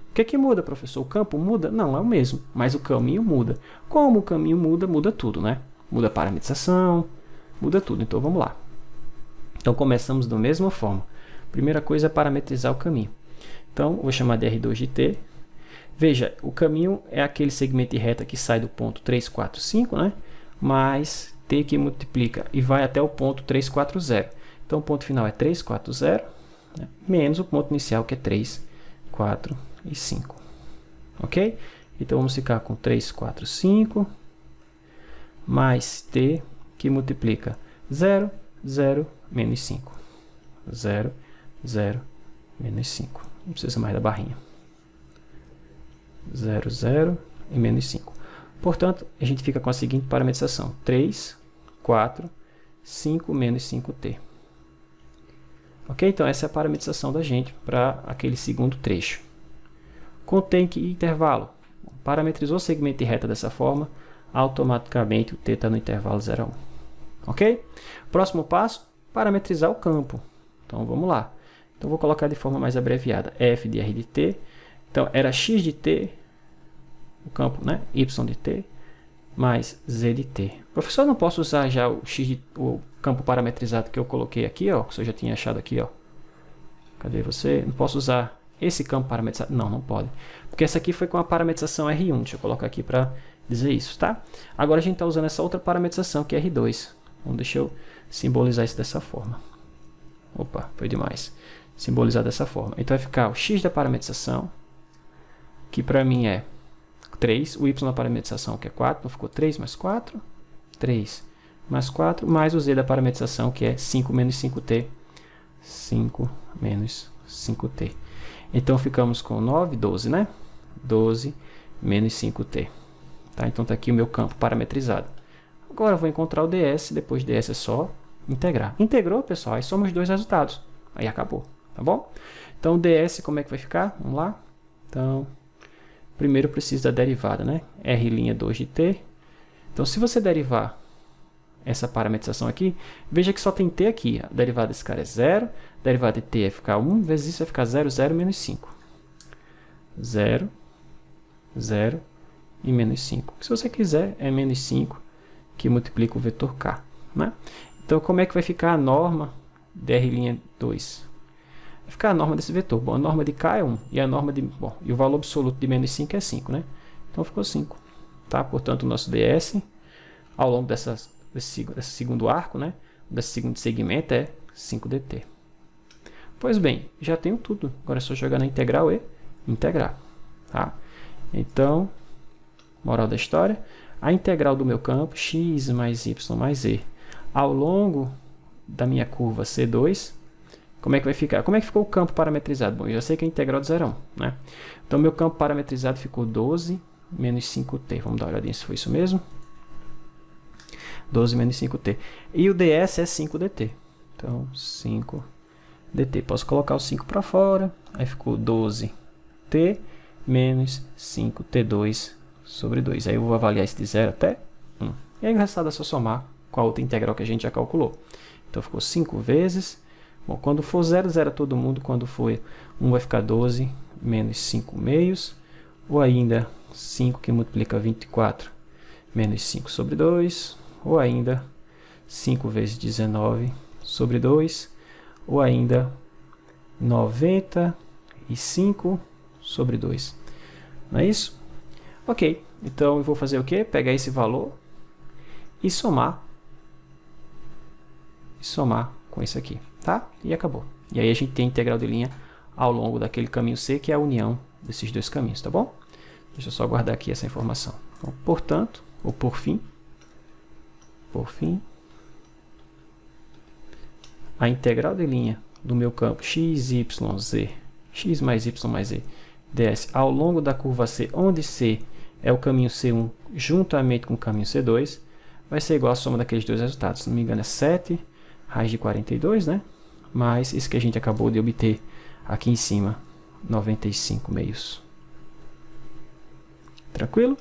[SPEAKER 1] O que muda, professor? O campo muda? Não, é o mesmo, mas o caminho muda. Como o caminho muda, muda tudo, né? Muda a parametrização, muda tudo. Então, vamos lá. Então, começamos da mesma forma. Primeira coisa é parametrizar o caminho. Então, vou chamar de R2 de t. Veja, o caminho é aquele segmento de reta que sai do ponto 3, 4, 5, né? Mais t que multiplica e vai até o ponto 3, 4, 0. Então, o ponto final é 3, 4, 0, né? Menos o ponto inicial, que é 3, 4 e 5. Ok? Então, vamos ficar com 3, 4, 5, mais t, que multiplica 0, 0, menos 5. 0, 0, menos 5. Não precisa mais da barrinha. 0, 0 e menos 5. Portanto, a gente fica com a seguinte parametrização. 3, 4, 5 menos 5t. Ok? Então, essa é a parametrização da gente para aquele segundo trecho. Contém que intervalo? Parametrizou o segmento de reta dessa forma, automaticamente o t está no intervalo 0 a 1. Ok? Próximo passo, parametrizar o campo. Então, vamos lá. Então, vou colocar de forma mais abreviada. F de R de t. Então, era x de t, o campo, né? Y de t, mais z de t. Professor, eu não posso usar já o campo parametrizado que eu coloquei aqui, ó, que eu já tinha achado aqui, ó. Cadê você? Não posso usar esse campo parametrizado? Não, não pode. Porque essa aqui foi com a parametrização R1. Deixa eu colocar aqui para dizer isso, tá? Agora a gente está usando essa outra parametrização que é R2. Então deixa eu simbolizar isso dessa forma. Opa, foi demais. Simbolizar dessa forma. Então vai ficar o x da parametrização, que para mim é 3. O y da parametrização, que é 4. Então ficou 3 mais 4. 3 mais 4. Mais o z da parametrização, que é 5 menos 5t. 5 menos 5t. Então ficamos com 9, 12, né? 12 menos 5t. Tá? Então está aqui o meu campo parametrizado. Agora eu vou encontrar o ds. Depois ds é só integrar. Integrou, pessoal? Aí somos os dois resultados. Aí acabou. Tá bom? Então, ds, como é que vai ficar? Vamos lá. Então, primeiro eu preciso da derivada, né? R' de t. Então, se você derivar essa parametrização aqui, veja que só tem t aqui. A derivada desse cara é 0. A derivada de t vai ficar 1, vezes isso vai ficar 0, 0, menos 5. 0, 0 e menos 5. Se você quiser, é menos 5 que multiplica o vetor k. Né? Então, como é que vai ficar a norma de R'2? Vai ficar a norma desse vetor. Bom, a norma de k é 1. E a norma de... Bom, e o valor absoluto de menos 5 é 5, né? Então, ficou 5. Tá? Portanto, o nosso ds, ao longo desse segundo arco, né? Desse segundo segmento, é 5dt. Pois bem, já tenho tudo. Agora é só jogar na integral e integrar. Tá? Então, moral da história, a integral do meu campo, x mais y mais z, ao longo da minha curva C2, como é que vai ficar? Como é que ficou o campo parametrizado? Bom, eu já sei que é a integral de 0 a 1, né? Então, meu campo parametrizado ficou 12 menos 5t. Vamos dar uma olhadinha se foi isso mesmo. 12 menos 5t. E o ds é 5dt. Então, 5dt. Posso colocar o 5 para fora. Aí ficou 12t menos 5t2 sobre 2. Aí eu vou avaliar esse de 0 até 1. E aí o resultado é só somar com a outra integral que a gente já calculou. Então, ficou 5 vezes. Bom, quando for 0, 0 todo mundo. Quando for 1, vai ficar 12 menos 5 meios. Ou ainda 5 que multiplica 24 menos 5 sobre 2. Ou ainda 5 vezes 19 sobre 2. Ou ainda 95 sobre 2. Não é isso? Ok. Então, eu vou fazer o quê? Pegar esse valor e somar. Com isso aqui, tá? E acabou. E aí a gente tem a integral de linha ao longo daquele caminho C, que é a união desses dois caminhos, tá bom? Deixa eu só guardar aqui essa informação. Então, portanto, ou por fim, a integral de linha do meu campo x, y, z, x mais y mais z, ds ao longo da curva C, onde C é o caminho C1 juntamente com o caminho C2, vai ser igual à soma daqueles dois resultados. Se não me engano, é 7 raiz de 42, né? Mais isso que a gente acabou de obter aqui em cima, 95 meios. Tranquilo?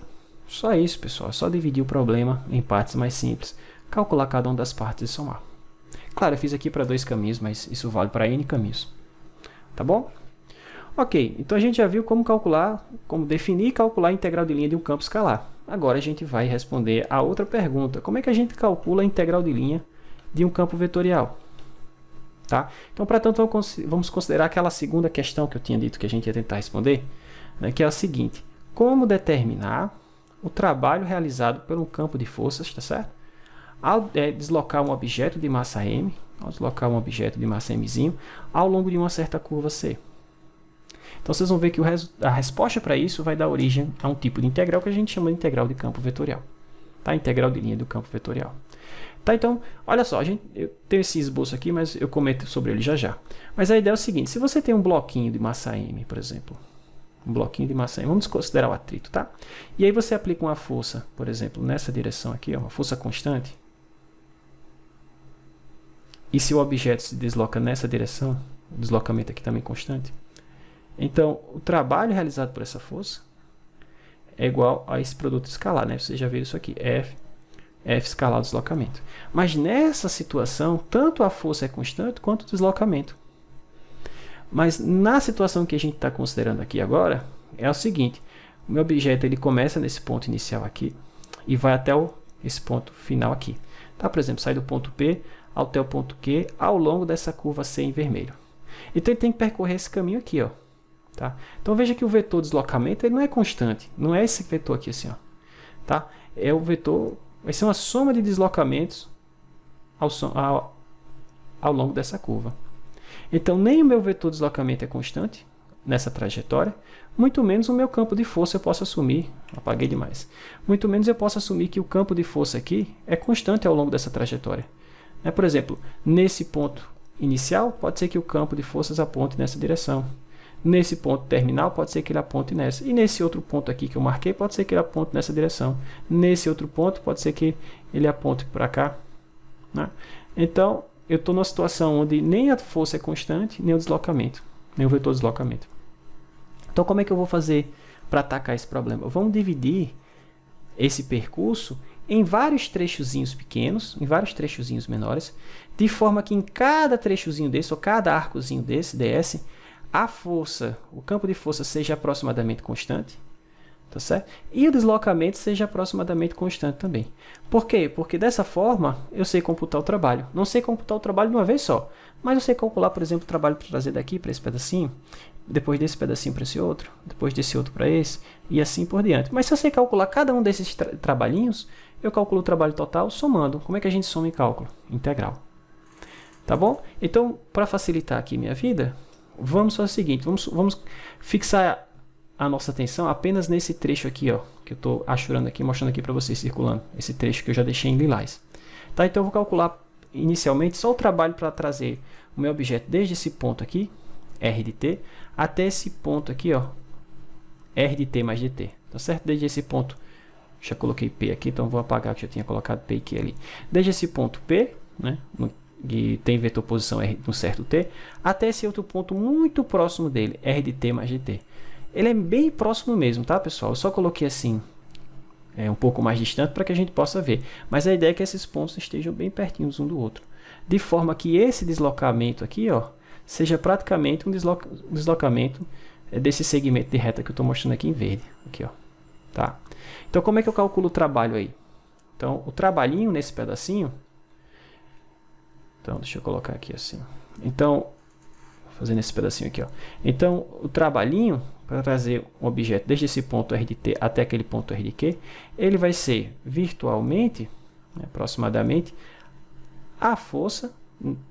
[SPEAKER 1] Só isso, pessoal. É só dividir o problema em partes mais simples, calcular cada uma das partes e somar. Claro, eu fiz aqui para 2 caminhos, mas isso vale para N caminhos. Tá bom? Ok, então a gente já viu como calcular, como definir e calcular a integral de linha de um campo escalar. Agora a gente vai responder a outra pergunta. Como é que a gente calcula a integral de linha de um campo vetorial? Tá? Então, para tanto, vamos considerar aquela segunda questão que eu tinha dito que a gente ia tentar responder, né, que é a seguinte: como determinar o trabalho realizado por um campo de forças, tá certo? Ao deslocar um objeto de massa m, mzinho, ao longo de uma certa curva C. Então, vocês vão ver que a resposta para isso vai dar origem a um tipo de integral que a gente chama de integral de campo vetorial. Tá? Integral de linha do campo vetorial. Tá, então, olha só, eu tenho esse esboço aqui, mas eu comento sobre ele já já. Mas a ideia é o seguinte: se você tem um bloquinho de massa m, por exemplo, vamos considerar o atrito, tá? E aí você aplica uma força, por exemplo, nessa direção aqui, uma força constante. E se o objeto se desloca nessa direção, o deslocamento aqui também é constante, então o trabalho realizado por essa força é igual a esse produto escalar, né? Você já viu isso aqui, F escalar o deslocamento. Mas nessa situação, tanto a força é constante quanto o deslocamento. Mas na situação que a gente está considerando aqui agora, é o seguinte: o meu objeto ele começa nesse ponto inicial aqui e vai até esse ponto final aqui. Tá? Por exemplo, sai do ponto P até o ponto Q ao longo dessa curva C em vermelho. Então ele tem que percorrer esse caminho aqui, ó. Tá? Então veja que o vetor deslocamento ele não é constante, não é esse vetor aqui assim, ó. Tá? É o vetor, vai ser uma soma de deslocamentos ao longo dessa curva. Então nem o meu vetor de deslocamento é constante nessa trajetória, muito menos o meu campo de força eu posso assumir, apaguei demais, muito menos eu posso assumir que o campo de força aqui é constante ao longo dessa trajetória. Por exemplo, nesse ponto inicial, pode ser que o campo de forças aponte nessa direção. Nesse ponto terminal, pode ser que ele aponte nessa. E nesse outro ponto aqui que eu marquei, pode ser que ele aponte nessa direção. Nesse outro ponto, pode ser que ele aponte para cá. Né? Então, eu estou numa situação onde nem a força é constante, nem o deslocamento, nem o vetor de deslocamento. Então, como é que eu vou fazer para atacar esse problema? Vamos dividir esse percurso em vários trechozinhos pequenos, em vários trechozinhos menores, de forma que em cada trechozinho desse, ou cada arcozinho desse, ds, a força, o campo de força seja aproximadamente constante, tá certo? E o deslocamento seja aproximadamente constante também. Por quê? Porque dessa forma eu sei computar o trabalho. Não sei computar o trabalho de uma vez só, mas eu sei calcular, por exemplo, o trabalho para trazer daqui para esse pedacinho, depois desse pedacinho para esse outro, depois desse outro para esse, e assim por diante. Mas se eu sei calcular cada um desses trabalhinhos, eu calculo o trabalho total somando. Como é que a gente soma em cálculo? Integral. Tá bom? Então, para facilitar aqui minha vida, vamos fazer o seguinte, vamos fixar a nossa atenção apenas nesse trecho aqui, ó, que eu estou achurando aqui, mostrando aqui para vocês, circulando, esse trecho que eu já deixei em lilás. Tá? Então, eu vou calcular inicialmente só o trabalho para trazer o meu objeto desde esse ponto aqui, R de t, até esse ponto aqui, ó, R de t mais dt. Tá certo? Desde esse ponto, já coloquei P aqui, então vou apagar que eu tinha colocado P aqui ali. Desde esse ponto P, né, que tem vetor posição R no certo t, até esse outro ponto muito próximo dele, R de t mais dt. Ele é bem próximo mesmo, tá, pessoal? Eu só coloquei assim, um pouco mais distante para que a gente possa ver. Mas a ideia é que esses pontos estejam bem pertinhos um do outro. De forma que esse deslocamento aqui, ó, seja praticamente um deslocamento desse segmento de reta que eu estou mostrando aqui em verde. Aqui, ó. Tá? Então, como é que eu calculo o trabalho aí? Então, o trabalhinho nesse pedacinho... Então, deixa eu colocar aqui assim. Então, fazendo esse pedacinho aqui, ó. Então, o trabalhinho para trazer um objeto desde esse ponto R de t até aquele ponto R de q, ele vai ser virtualmente, né, aproximadamente, a força.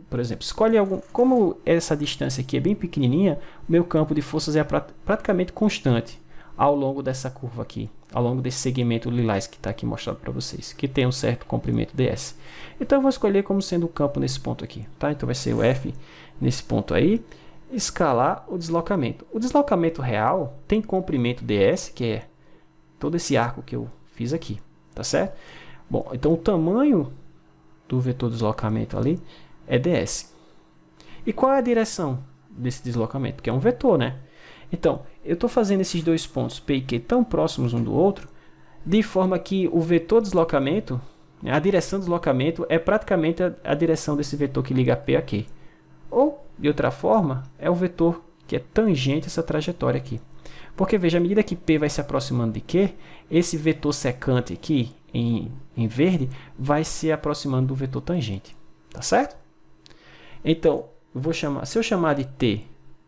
[SPEAKER 1] Por exemplo, escolhe algum. Como essa distância aqui é bem pequenininha, o meu campo de forças é praticamente constante ao longo dessa curva aqui, ao longo desse segmento lilás que está aqui mostrado para vocês, que tem um certo comprimento ds. Então eu vou escolher como sendo o campo nesse ponto aqui, tá? Então vai ser o F nesse ponto aí, escalar o deslocamento. O deslocamento real tem comprimento ds, que é todo esse arco que eu fiz aqui, tá certo? Bom, então o tamanho do vetor deslocamento ali é ds. E qual é a direção desse deslocamento? Porque é um vetor, né? Então, eu estou fazendo esses dois pontos P e Q tão próximos um do outro, de forma que o vetor deslocamento, a direção do deslocamento é praticamente a direção desse vetor que liga P a Q. Ou, de outra forma, é o vetor que é tangente a essa trajetória aqui. Porque, veja, à medida que P vai se aproximando de Q, esse vetor secante aqui, em verde, vai se aproximando do vetor tangente. Tá certo? Então, se eu chamar de T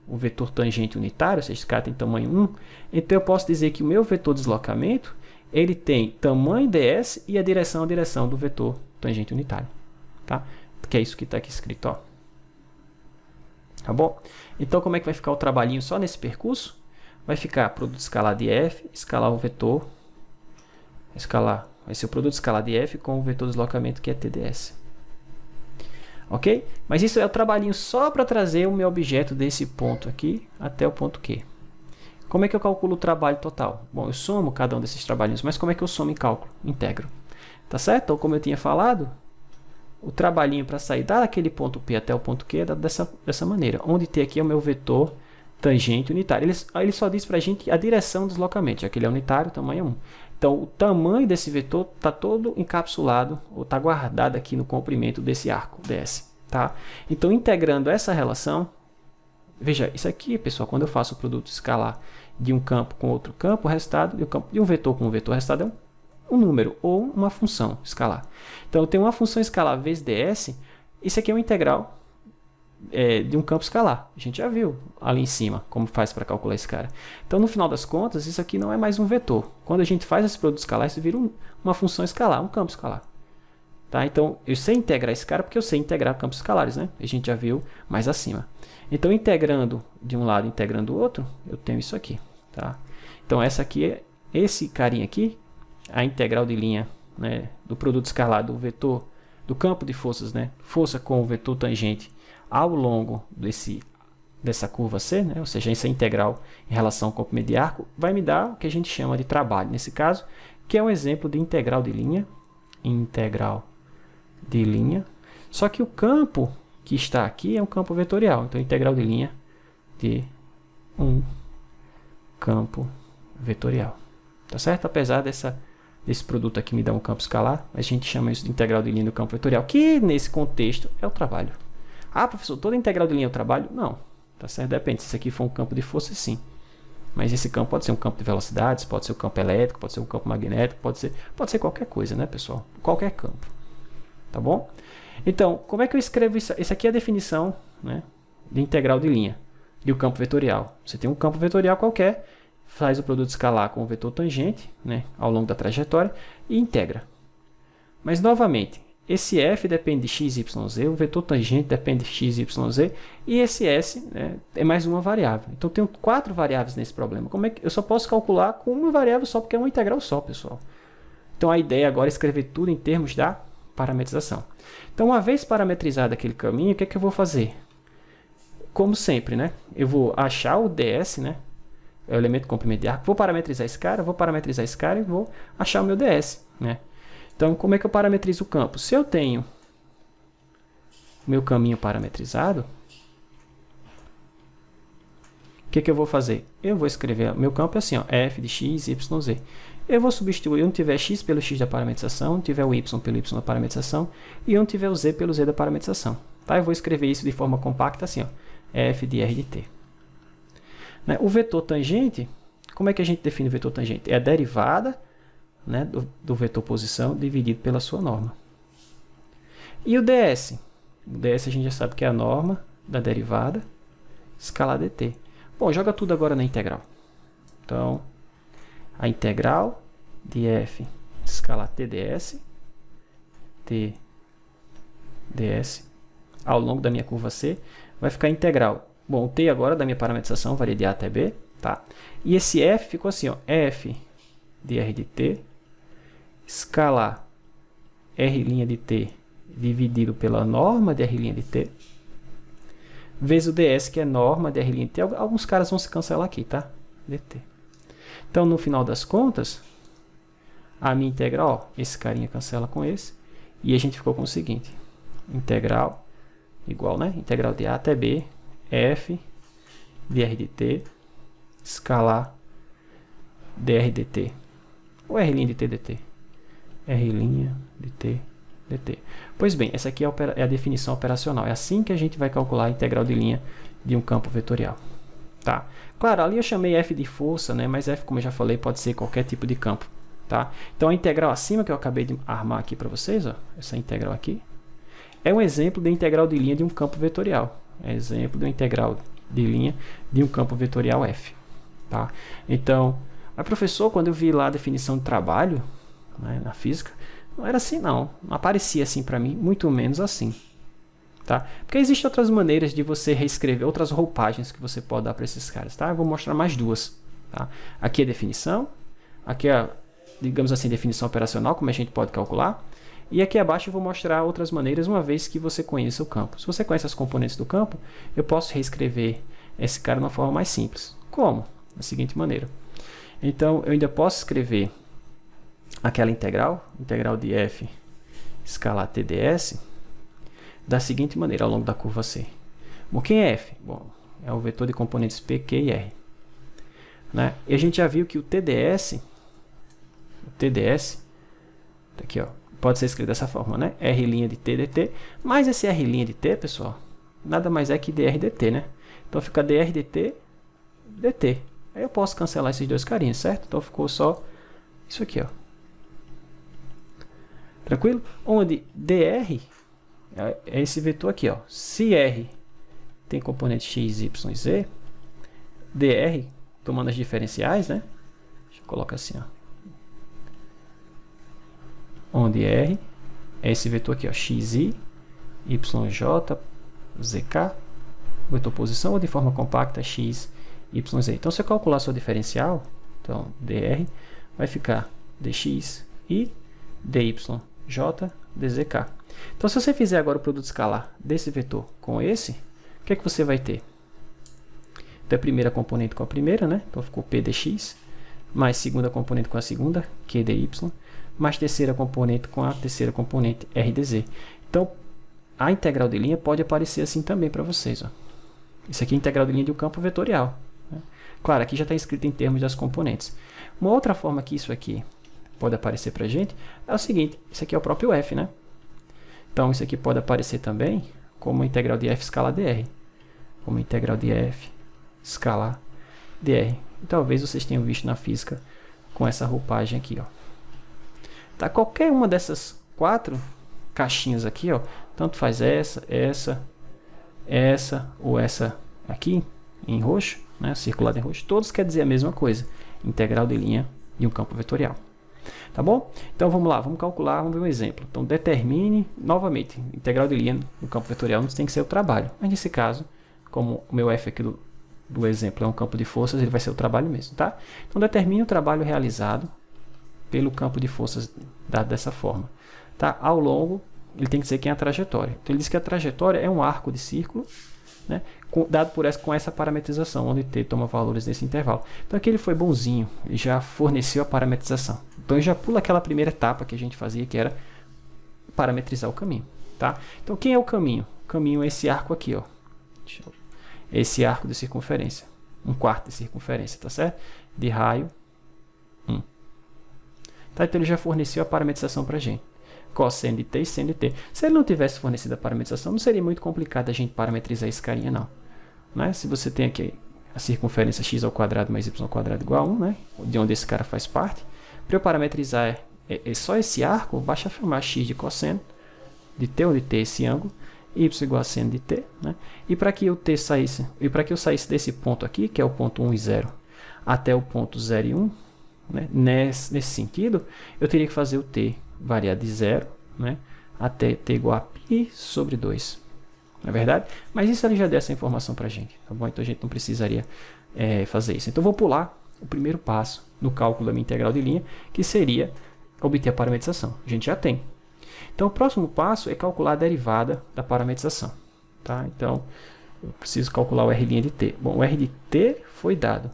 [SPEAKER 1] o vetor tangente unitário, ou seja, esse cara tem tamanho 1, então eu posso dizer que o meu vetor deslocamento ele tem tamanho ds e a direção do vetor tangente unitário. Tá? Que é isso que está aqui escrito. Ó. Tá bom? Então, como é que vai ficar o trabalhinho só nesse percurso? Vai ficar produto escalar de f, escalar o vetor, vai ser o produto escalar de f com o vetor deslocamento que é tds. Ok? Mas isso é o trabalhinho só para trazer o meu objeto desse ponto aqui até o ponto Q. Como é que eu calculo o trabalho total? Bom, eu somo cada um desses trabalhinhos, mas como é que eu somo em cálculo? Integro. Tá certo? Então, como eu tinha falado, o trabalhinho para sair daquele ponto P até o ponto Q é dessa maneira. Onde T aqui é o meu vetor tangente unitário. Ele só diz para a gente a direção do deslocamento, já que ele é unitário, tamanho é 1. Então, o tamanho desse vetor está todo encapsulado, ou está guardado aqui no comprimento desse arco, ds. Tá? Então, integrando essa relação, veja, isso aqui, pessoal, quando eu faço o produto escalar de um campo com outro campo, o resultado de um vetor com um vetor, o resultado é um número, ou uma função escalar. Então, eu tenho uma função escalar vezes ds, isso aqui é uma integral de um campo escalar. A gente já viu ali em cima como faz para calcular esse cara. Então, no final das contas, isso aqui não é mais um vetor. Quando a gente faz esse produto escalar, isso vira uma função escalar, um campo escalar. Tá? Então, eu sei integrar esse cara porque eu sei integrar campos escalares, né? A gente já viu mais acima. Então, integrando de um lado, integrando do outro, eu tenho isso aqui. Tá? Então, esse carinha aqui, a integral de linha, né, do produto escalar do vetor, do campo de forças, né, força com o vetor tangente ao longo dessa curva C, né, ou seja, essa integral em relação ao comprimento de arco, vai me dar o que a gente chama de trabalho, nesse caso, que é um exemplo de integral de linha, só que o campo que está aqui é um campo vetorial, então integral de linha de um campo vetorial, tá certo? Apesar desse produto aqui me dar um campo escalar, a gente chama isso de integral de linha do campo vetorial, que nesse contexto é o trabalho. Ah, professor, toda integral de linha é o trabalho? Não, tá certo? Depende, se isso aqui for um campo de força, sim. Mas esse campo pode ser um campo de velocidades, pode ser um campo elétrico, pode ser um campo magnético, pode ser qualquer coisa, né, pessoal? Qualquer campo, tá bom? Então, como é que eu escrevo isso? Essa aqui é a definição, né, de integral de linha de um campo vetorial. Você tem um campo vetorial qualquer, faz o produto escalar com o vetor tangente, né, ao longo da trajetória e integra. Mas, novamente, esse f depende de x, y, z, o vetor tangente depende de x, y, z, e esse s, né, é mais uma variável. Então, eu tenho 4 variáveis nesse problema. Como é que eu só posso calcular com uma variável só, porque é uma integral só, pessoal. Então, a ideia agora é escrever tudo em termos da parametrização. Então, uma vez parametrizado aquele caminho, o que é que eu vou fazer? Como sempre, né, eu vou achar o ds, né, é o elemento de comprimento de arco, vou parametrizar esse cara e vou achar o meu ds, né. Então, como é que eu parametrizo o campo? Se eu tenho o meu caminho parametrizado, o que eu vou fazer? Eu vou escrever, meu campo é assim, ó, f de x, y, z. Eu vou substituir onde tiver x pelo x da parametrização, onde tiver o y pelo y da parametrização e onde tiver o z pelo z da parametrização. Tá? Eu vou escrever isso de forma compacta assim, ó, f de r de t. Né? O vetor tangente, como é que a gente define o vetor tangente? É a derivada, né, do vetor posição dividido pela sua norma. E o ds? O ds a gente já sabe que é a norma da derivada escalar dt. Bom, joga tudo agora na integral. Então, a integral de f escalar tds, ao longo da minha curva C, vai ficar integral. Bom, o t agora da minha parametrização varia de a até b, tá? E esse f ficou assim, ó, f de r de t escalar r' de t dividido pela norma de r' de t vezes o ds, que é norma de r' de t. Alguns caras vão se cancelar aqui, tá? dt. Então, no final das contas, a minha integral, ó, esse carinha cancela com esse, e a gente ficou com o seguinte, integral igual, né? Integral de a até b, f de r de t escalar dr dt, ou r' de t dt. R' de t dt. Pois bem, essa aqui é a definição operacional. É assim que a gente vai calcular a integral de linha de um campo vetorial. Tá? Claro, ali eu chamei f de força, né? Mas f, como eu já falei, pode ser qualquer tipo de campo. Tá? Então, a integral acima que eu acabei de armar aqui para vocês, ó, essa integral aqui, é um exemplo de integral de linha de um campo vetorial. É exemplo de uma integral de linha de um campo vetorial f. Tá? Então, mas professor, quando eu vi lá a definição de trabalho, né, na física, não era assim não aparecia assim para mim, muito menos assim, tá? Porque existem outras maneiras de você reescrever, outras roupagens que você pode dar para esses caras, tá? Eu vou mostrar mais duas, tá? Aqui é definição, aqui é, digamos assim, definição operacional, como a gente pode calcular, e aqui abaixo eu vou mostrar outras maneiras, uma vez que você conheça o campo. Se você conhece as componentes do campo, eu posso reescrever esse cara de uma forma mais simples. Como? Da seguinte maneira. Então, eu ainda posso escrever aquela integral de f escalar tds, da seguinte maneira, ao longo da curva C. Bom, quem é f? Bom, é o vetor de componentes p, q e r. Né? E a gente já viu que o TDS, tá aqui, ó, pode ser escrito dessa forma, né? R' de t dt, mas esse R' de t, pessoal, nada mais é que dr dt, né? Então fica dr dt dt. Aí eu posso cancelar esses dois carinhas, certo? Então ficou só isso aqui, ó. Tranquilo? Onde dr é esse vetor aqui, ó. Se r tem componente x, y e z, dr, tomando as diferenciais, né? Deixa eu colocar assim, ó. Onde r é esse vetor aqui, ó, xi, yj, zk, vetor posição, ou de forma compacta, x, y, z. Então, se eu calcular a sua diferencial, então, dr vai ficar dx e dy, j, dzk. Então, se você fizer agora o produto escalar desse vetor com esse, o que é que você vai ter? Então, a primeira componente com a primeira, né? Então, ficou p dx, mais segunda componente com a segunda, q dy, mais terceira componente com a terceira componente, r dz. Então, a integral de linha pode aparecer assim também para vocês. Ó. Isso aqui é a integral de linha de um campo vetorial. Né? Claro, aqui já está escrito em termos das componentes. Uma outra forma que isso aqui pode aparecer para a gente é o seguinte, isso aqui é o próprio f, né? Então, isso aqui pode aparecer também como integral de f escalar dr. Como integral de f escalar dr. E talvez vocês tenham visto na física com essa roupagem aqui, ó. Tá? Qualquer uma dessas 4 caixinhas aqui, ó, tanto faz essa ou essa aqui em roxo, né, circulada em roxo, todos quer dizer a mesma coisa, integral de linha de um campo vetorial. Tá bom? Então vamos lá, vamos calcular, vamos ver um exemplo. Então determine, novamente, integral de linha no campo vetorial não tem que ser o trabalho, mas nesse caso, como o meu f aqui do exemplo é um campo de forças, ele vai ser o trabalho mesmo, tá? Então determine o trabalho realizado pelo campo de forças dado dessa forma. Tá? Ao longo, ele tem que dizer quem é a trajetória. Então ele diz que a trajetória é um arco de círculo, né, dado com essa parametrização, onde t toma valores nesse intervalo. Então aqui ele foi bonzinho, ele já forneceu a parametrização. Então ele já pula aquela primeira etapa que a gente fazia, que era parametrizar o caminho. Tá? Então quem é o caminho? O caminho é esse arco aqui, ó. Esse arco de circunferência. 1/4 de circunferência, tá certo? De raio 1. Tá? Então ele já forneceu a parametrização para a gente. Cosseno de t e seno de t. Se ele não tivesse fornecido a parametrização, não seria muito complicado a gente parametrizar esse carinha, não. Né? Se você tem aqui a circunferência x² mais y² igual a 1, né? De onde esse cara faz parte, para eu parametrizar só esse arco, basta afirmar x de cosseno de t, onde t é esse ângulo, y igual a seno de t, né? E para que eu saísse desse ponto aqui, que é o ponto 1 e 0, até o ponto 0 e 1, né? Nesse sentido, eu teria que fazer o t variar de 0, né, até t igual a π sobre 2. Não é verdade? Mas isso ele já deu essa informação para a gente. Tá bom? Então a gente não precisaria fazer isso. Então eu vou pular o primeiro passo no cálculo da minha integral de linha, que seria obter a parametrização. A gente já tem. Então o próximo passo é calcular a derivada da parametrização. Tá? Então eu preciso calcular o r' de t. Bom, o r de t foi dado.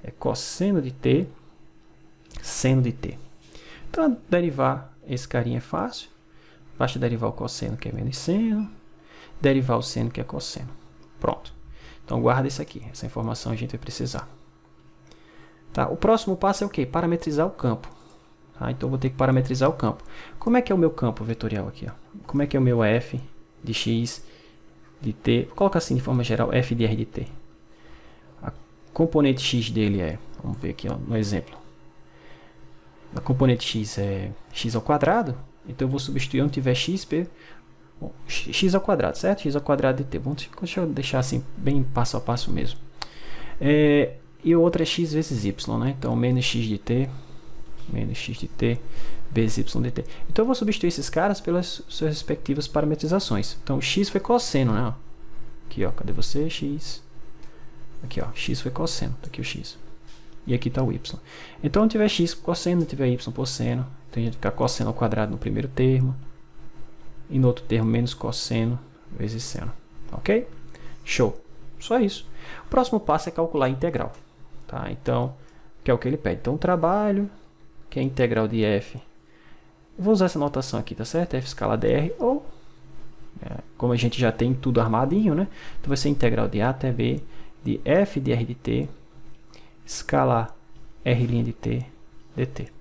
[SPEAKER 1] É cosseno de t, seno de t. Então derivar esse carinha é fácil. Basta derivar o cosseno, que é menos seno. Derivar o seno, que é cosseno. Pronto. Então guarda isso aqui. Essa informação a gente vai precisar. Tá? O próximo passo é o quê? Parametrizar o campo. Tá? Então eu vou ter que parametrizar o campo. Como é que é o meu campo vetorial aqui? Ó? Como é que é o meu f de x de t? Vou colocar assim de forma geral, f de r de t. A componente x dele é, vamos ver aqui ó, no exemplo. A componente x é x², então eu vou substituir onde tiver x, bom, x², certo? x² de t. Deixa eu deixar assim, bem passo a passo mesmo. E o outro é x vezes y, né? Então, menos x de t, vezes y de t. Então, eu vou substituir esses caras pelas suas respectivas parametrizações. Então, x foi cosseno, né? Aqui, ó, cadê você? X. Aqui, ó, x foi cosseno. Tá aqui o x. E aqui está o y. Então, não tiver x cosseno, não tiver y por seno. Então, a gente fica cosseno ao quadrado no primeiro termo. E no outro termo, menos cosseno vezes seno. Ok? Show. Só isso. O próximo passo é calcular a integral. Tá? Então, que é o que ele pede. Então, o trabalho, que é a integral de f. Eu vou usar essa notação aqui, tá certo? F escalar dr. Ou, como a gente já tem tudo armadinho, né? Então, vai ser a integral de a até b de f de r de t escalar r' de t dt.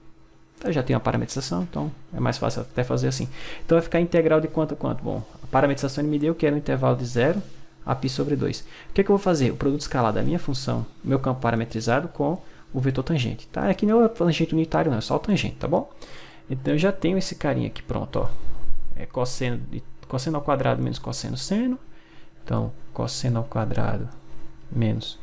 [SPEAKER 1] Então, já tem a parametrização, então é mais fácil até fazer assim. Então vai ficar integral de quanto a quanto? Bom, a parametrização ele me deu que era um intervalo de 0 a π sobre 2. O que é que eu vou fazer? O produto escalar da minha função, meu campo parametrizado com o vetor tangente. Tá? Aqui não é o tangente unitário, não, é só o tangente, tá bom? Então eu já tenho esse carinha aqui pronto, ó. É cosseno ao quadrado menos cosseno seno. Então, cosseno ao quadrado menos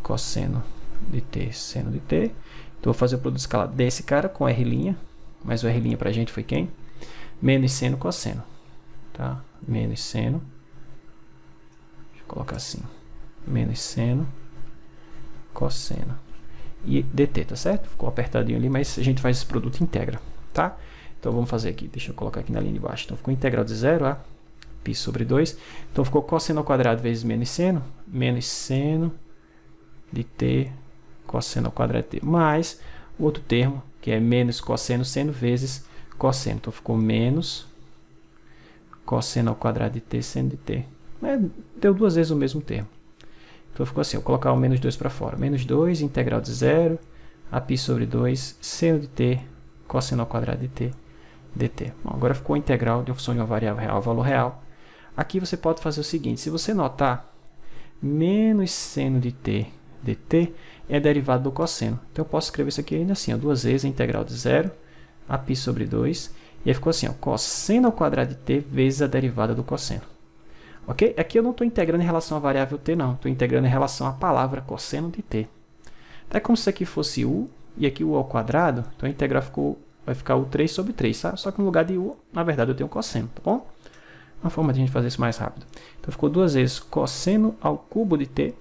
[SPEAKER 1] cosseno de t seno de t. Então, vou fazer o produto escalar desse cara com R', mas o R' para a gente foi quem? Menos seno cosseno. Tá? Menos seno. Deixa eu colocar assim. Menos seno cosseno. E dt, tá certo? Ficou apertadinho ali, mas a gente faz esse produto integra, tá? Então, vamos fazer aqui. Deixa eu colocar aqui na linha de baixo. Então, ficou integral de 0 a π sobre 2. Então, ficou cosseno ao quadrado vezes menos seno de t cosseno ao quadrado de t, mais o outro termo, que é menos cosseno seno vezes cosseno. Então, ficou menos cosseno ao quadrado de t seno de t. Deu duas vezes o mesmo termo. Então, ficou assim, eu vou colocar o menos 2 para fora. Menos 2, integral de 0 a π sobre 2, seno de t cosseno ao quadrado de t dt. Bom, agora ficou a integral de uma função de uma variável real, valor real. Aqui você pode fazer o seguinte, se você notar, menos seno de t dt é derivado do cosseno. Então, eu posso escrever isso aqui ainda assim, ó, duas vezes a integral de 0 a π sobre 2, e aí ficou assim, ó, cosseno ao quadrado de t vezes a derivada do cosseno. Ok? Aqui eu não estou integrando em relação à variável t, não. Estou integrando em relação à palavra cosseno de t. Então, é como se isso aqui fosse u, e aqui u ao quadrado, então a integral vai ficar u 3 sobre 3, sabe? Só que no lugar de u, na verdade, eu tenho cosseno, tá bom? Uma forma de a gente fazer isso mais rápido. Então, ficou duas vezes cosseno ao cubo de t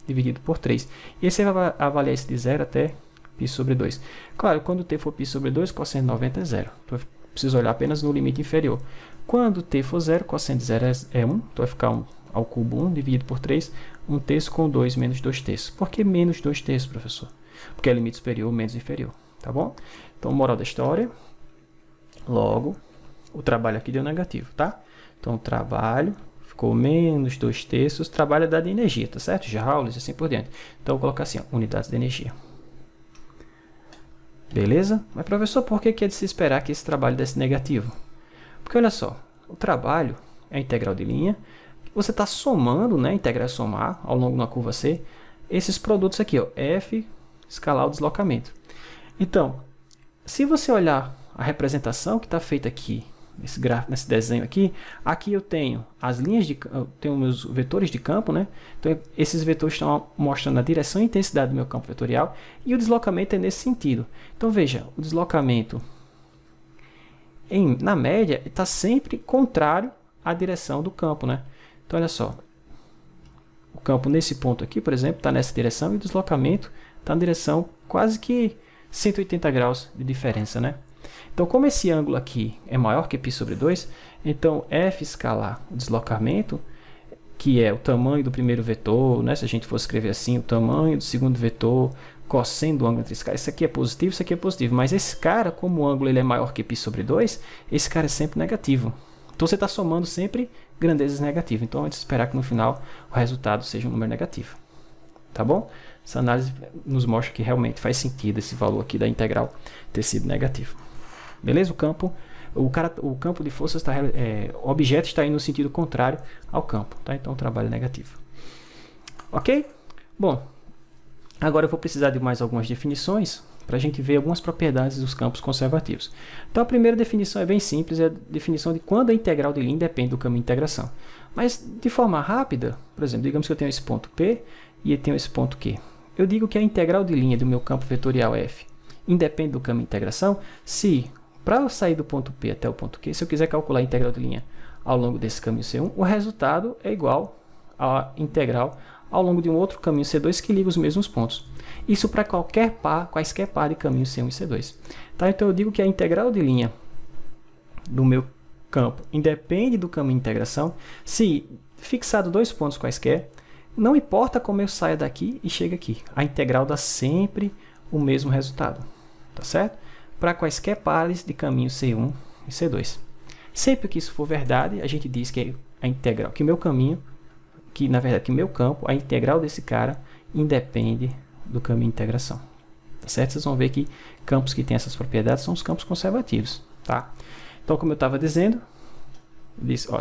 [SPEAKER 1] dividido por 3. E aí você vai avaliar isso de 0 até π sobre 2. Claro, quando t for π sobre 2, cosseno de 90 é 0. Então, eu preciso olhar apenas no limite inferior. Quando t for 0, cosseno de 0 é 1. Então, vai ficar 1 ao cubo 1 dividido por 3. 1 terço com 2 menos 2 terços. Por que menos 2 terços, professor? Porque é limite superior menos inferior. Tá bom? Então, moral da história. Logo, o trabalho aqui deu negativo, tá? Então, o trabalho ficou menos 2 terços. Trabalho é dado em energia, tá certo? Joules e assim por diante. Então, eu vou colocar assim, ó, unidades de energia. Beleza? Mas, professor, por que é de se esperar que esse trabalho desse negativo? Porque, olha só, o trabalho é a integral de linha. Você está somando, né? Integrar é somar ao longo de uma curva C. Esses produtos aqui, ó, F, escalar o deslocamento. Então, se você olhar a representação que está feita aqui, nesse gráfico, nesse desenho aqui eu tenho as linhas eu tenho meus vetores de campo, né? Então, esses vetores estão mostrando a direção e intensidade do meu campo vetorial, e o deslocamento é nesse sentido. Então, veja, o deslocamento, na média, está sempre contrário à direção do campo, né? Então, olha só, o campo nesse ponto aqui, por exemplo, está nessa direção, e o deslocamento está na direção quase que 180 graus de diferença, né? Então, como esse ângulo aqui é maior que π sobre 2, então F escalar o deslocamento, que é o tamanho do primeiro vetor, né? Se a gente fosse escrever assim, o tamanho do segundo vetor, cosseno do ângulo entre esses caras, isso aqui é positivo, isso aqui é positivo, mas esse cara, como o ângulo ele é maior que π sobre 2, esse cara é sempre negativo. Então, você está somando sempre grandezas negativas. Então, a gente espera que no final o resultado seja um número negativo. Tá bom? Essa análise nos mostra que realmente faz sentido esse valor aqui da integral ter sido negativo. Beleza? O campo de força está, o objeto está indo no sentido contrário ao campo, tá? Então, o trabalho é negativo. Ok? Bom, agora eu vou precisar de mais algumas definições para a gente ver algumas propriedades dos campos conservativos. Então, a primeira definição é bem simples, é a definição de quando a integral de linha depende do caminho de integração. Mas, de forma rápida, por exemplo, digamos que eu tenho esse ponto P e eu tenho esse ponto Q. Eu digo que a integral de linha do meu campo vetorial F independe do caminho de integração se, para eu sair do ponto P até o ponto Q, se eu quiser calcular a integral de linha ao longo desse caminho C1, o resultado é igual à integral ao longo de um outro caminho C2 que liga os mesmos pontos. Isso para quaisquer par de caminhos C1 e C2. Tá? Então, eu digo que a integral de linha do meu campo independe do caminho de integração se, fixado dois pontos quaisquer, não importa como eu saia daqui e chegue aqui, a integral dá sempre o mesmo resultado. Tá certo? Para quaisquer pares de caminho C1 e C2. Sempre que isso for verdade, a gente diz que a integral, que meu caminho, que na verdade que meu campo, a integral desse cara independe do caminho de integração. Tá certo? Vocês vão ver que campos que têm essas propriedades são os campos conservativos, tá? Então, como eu estava dizendo,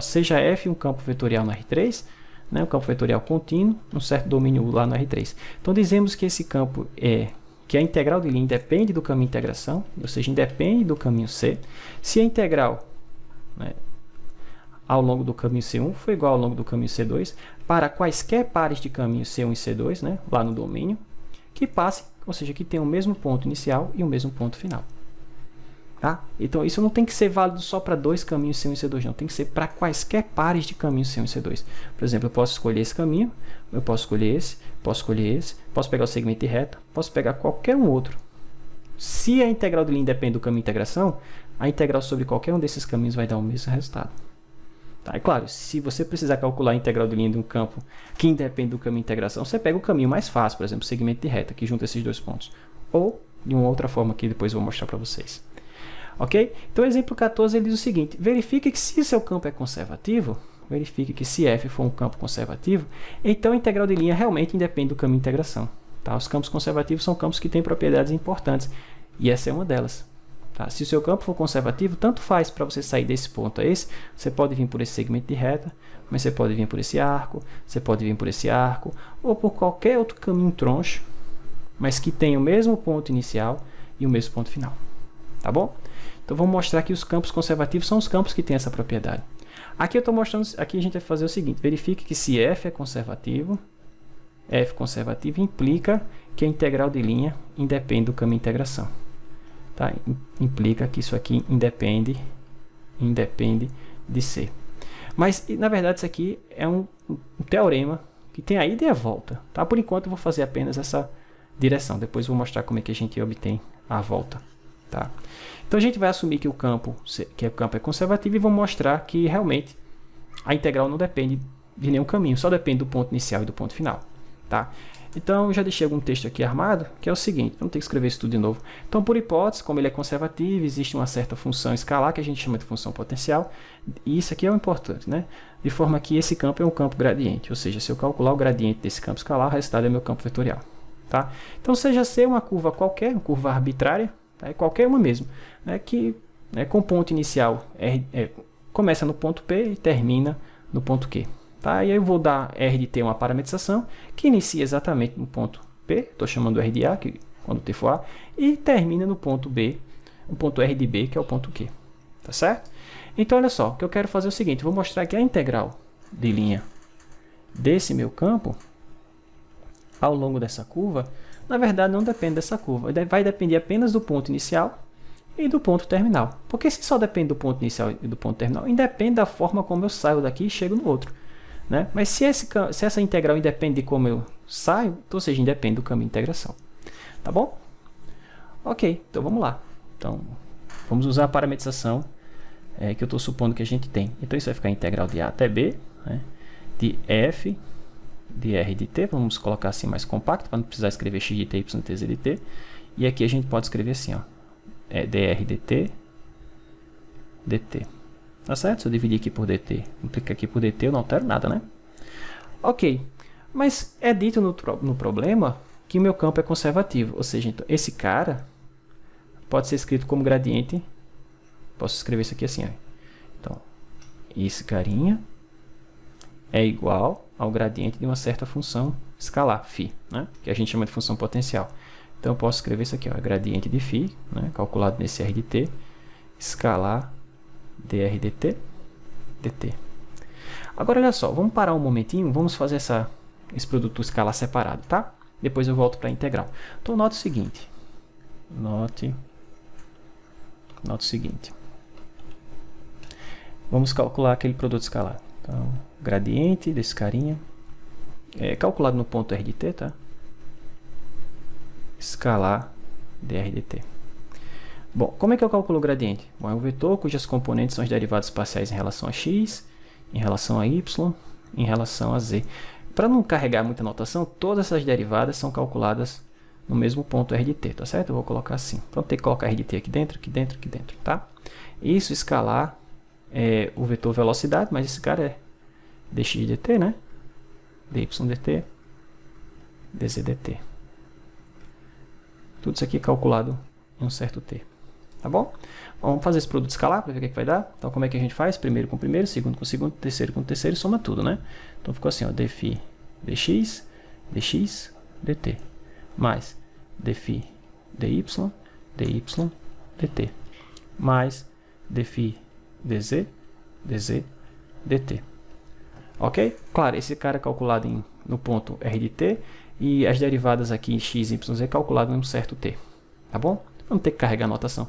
[SPEAKER 1] seja F um campo vetorial no R3, né, um campo vetorial contínuo, um certo domínio U lá no R3. Então, dizemos que esse campo que a integral de linha independe do caminho de integração, ou seja, independe do caminho C. Se a integral, né, ao longo do caminho C1 foi igual ao longo do caminho C2 para quaisquer pares de caminho C1 e C2, né, lá no domínio, que passem, ou seja, que tenham o mesmo ponto inicial e o mesmo ponto final. Tá? Então, isso não tem que ser válido só para dois caminhos C1 e C2, não. Tem que ser para quaisquer pares de caminhos C1 e C2. Por exemplo, eu posso escolher esse caminho, eu posso escolher esse, posso pegar o segmento de reta, posso pegar qualquer um outro. Se a integral de linha depende do caminho de integração, a integral sobre qualquer um desses caminhos vai dar o mesmo resultado. Tá? É claro, se você precisar calcular a integral de linha de um campo que independe do caminho de integração, você pega o caminho mais fácil, por exemplo, o segmento de reta, que junta esses dois pontos. Ou de uma outra forma que depois eu vou mostrar para vocês. Ok? Então, o exemplo 14 ele diz o seguinte: verifique que se seu campo é conservativo, verifique que se f for um campo conservativo, então a integral de linha realmente independe do caminho de integração. Tá? Os campos conservativos são campos que têm propriedades importantes, e essa é uma delas. Tá? Se o seu campo for conservativo, tanto faz para você sair desse ponto a esse, você pode vir por esse segmento de reta, mas você pode vir por esse arco, você pode vir por esse arco, ou por qualquer outro caminho troncho, mas que tenha o mesmo ponto inicial e o mesmo ponto final. Tá bom? Então vamos mostrar que os campos conservativos são os campos que têm essa propriedade. Aqui eu estou mostrando, aqui a gente vai fazer o seguinte: verifique que se f é conservativo, f conservativo implica que a integral de linha independe do caminho de integração. Tá? Implica que isso aqui independe de C. Mas na verdade isso aqui é um teorema que tem a ida e a volta. Tá? Por enquanto eu vou fazer apenas essa direção. Depois eu vou mostrar como é que a gente obtém a volta. Tá? Então a gente vai assumir que o campo é conservativo e vou mostrar que realmente a integral não depende de nenhum caminho, só depende do ponto inicial e do ponto final. Tá? Então eu já deixei algum texto aqui armado, que é o seguinte: não tem que escrever isso tudo de novo. Então, por hipótese, como ele é conservativo, existe uma certa função escalar que a gente chama de função potencial, e isso aqui é o importante, né? De forma que esse campo é um campo gradiente, ou seja, se eu calcular o gradiente desse campo escalar, o resultado é meu campo vetorial. Tá? Então, seja C uma curva qualquer, uma curva arbitrária, é qualquer uma mesmo, né, que com ponto inicial começa no ponto P e termina no ponto Q. Tá? E aí eu vou dar R de T uma parametrização que inicia exatamente no ponto P, estou chamando R de A, que, quando T for A, e termina no ponto B, o ponto R de B, que é o ponto Q. Tá certo? Então, olha só, o que eu quero fazer é o seguinte: vou mostrar que a integral de linha desse meu campo, ao longo dessa curva, na verdade não depende dessa curva, vai depender apenas do ponto inicial e do ponto terminal. Porque se só depende do ponto inicial e do ponto terminal, independe da forma como eu saio daqui e chego no outro. Né? Mas se essa integral independe de como eu saio, então, ou seja, independe do caminho de integração. Tá bom? Ok, então vamos lá. Então, vamos usar a parametrização que eu estou supondo que a gente tem. Então isso vai ficar a integral de A até B, né, de f de r de t, vamos colocar assim mais compacto, para não precisar escrever x de t, y de z de t. E aqui a gente pode escrever assim, ó, dr dt, dt. Tá certo? Se eu dividir aqui por dt, implica aqui por dt, eu não altero nada, né? Ok, mas é dito no problema que o meu campo é conservativo, ou seja, então, esse cara pode ser escrito como gradiente, posso escrever isso aqui assim, ó. Então, esse carinha é igual ao gradiente de uma certa função escalar, φ, né? Que a gente chama de função potencial. Então, eu posso escrever isso aqui, ó, gradiente de φ, né? Calculado nesse r de t, escalar dr dt, dt. Agora, olha só, vamos parar um momentinho, vamos fazer esse produto escalar separado, tá? Depois eu volto para a integral. Então, note o seguinte. Note o seguinte. Vamos calcular aquele produto escalar. Então, gradiente desse carinha, calculado no ponto r de t, tá? Escalar dr dt. Bom, como é que eu calculo o gradiente? Bom, é um vetor cujas componentes são as derivadas parciais em relação a x, em relação a y, em relação a z. Para não carregar muita notação, todas essas derivadas são calculadas no mesmo ponto r de t, tá certo? Eu vou colocar assim. Então, tem que colocar r de t aqui dentro, aqui dentro, aqui dentro, tá? Isso, escalar é o vetor velocidade, mas esse cara é dx dt, né? dy dt, dz dt. Tudo isso aqui é calculado em um certo t. Tá bom? Vamos fazer esse produto escalar para ver o que vai dar. Então, como é que a gente faz? Primeiro com primeiro, segundo com segundo, terceiro com terceiro e soma tudo, né? Então, ficou assim, ó, dφ dx, dx, dt, mais dφ dy, dy, dt, mais dφ dz, dz, dt. Ok? Claro, esse cara é calculado no ponto R de t e as derivadas aqui em x, y, z calculadas em um certo t. Tá bom? Vamos ter que carregar a notação.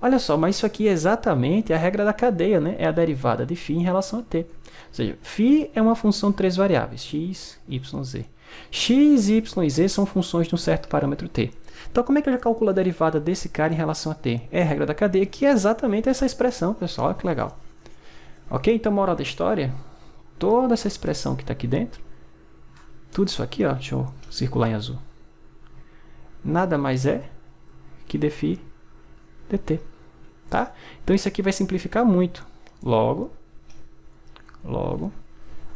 [SPEAKER 1] Olha só, mas isso aqui é exatamente a regra da cadeia, né? É a derivada de φ em relação a t. Ou seja, φ é uma função de três variáveis, x, y, z. X, y e z são funções de um certo parâmetro t. Então, como é que eu já calculo a derivada desse cara em relação a t? É a regra da cadeia, que é exatamente essa expressão, pessoal. Olha que legal. Ok? Então, moral da história, toda essa expressão que está aqui dentro, tudo isso aqui, ó, deixa eu circular em azul, nada mais é que dφ dt. Tá? Então, isso aqui vai simplificar muito. Logo,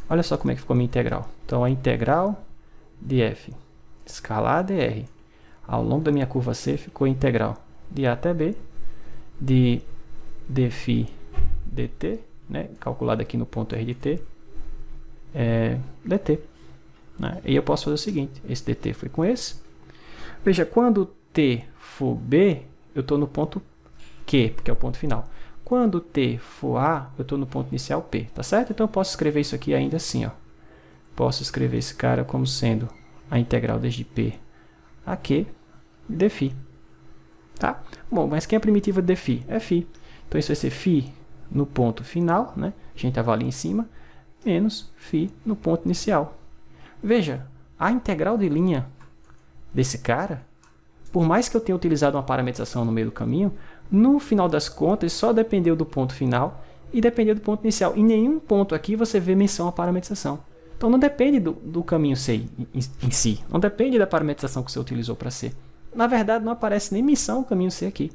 [SPEAKER 1] olha só como é que ficou a minha integral. Então, a integral de f escalar dr ao longo da minha curva C ficou a integral de A até B de dφ dt, né, calculado aqui no ponto R de t, dt. Né? E eu posso fazer o seguinte, esse dt foi com esse. Veja, quando t for B, eu estou no ponto Q, porque é o ponto final. Quando t for A, eu estou no ponto inicial P, tá certo? Então eu posso escrever isso aqui ainda assim, ó. Posso escrever esse cara como sendo a integral desde P a Q de dφ. Tá? Bom, mas quem é a primitiva de dφ? É φ. Então isso vai ser φ no ponto final, né? A gente avalia em cima, menos φ no ponto inicial. Veja, a integral de linha desse cara, por mais que eu tenha utilizado uma parametrização no meio do caminho, no final das contas só dependeu do ponto final e dependeu do ponto inicial. Em nenhum ponto aqui você vê menção à parametrização. Então não depende do caminho C em si, não depende da parametrização que você utilizou para C. Na verdade, não aparece nem menção ao caminho C aqui.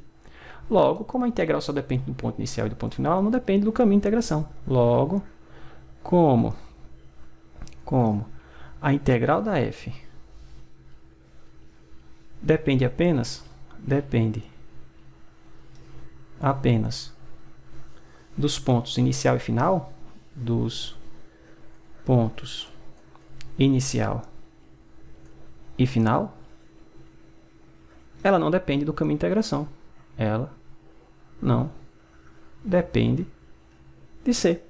[SPEAKER 1] Logo, como a integral só depende do ponto inicial e do ponto final, ela não depende do caminho de integração. Logo, como a integral da f depende apenas dos pontos inicial e final, dos pontos inicial e final, ela não depende do caminho de integração. Ela não depende de C,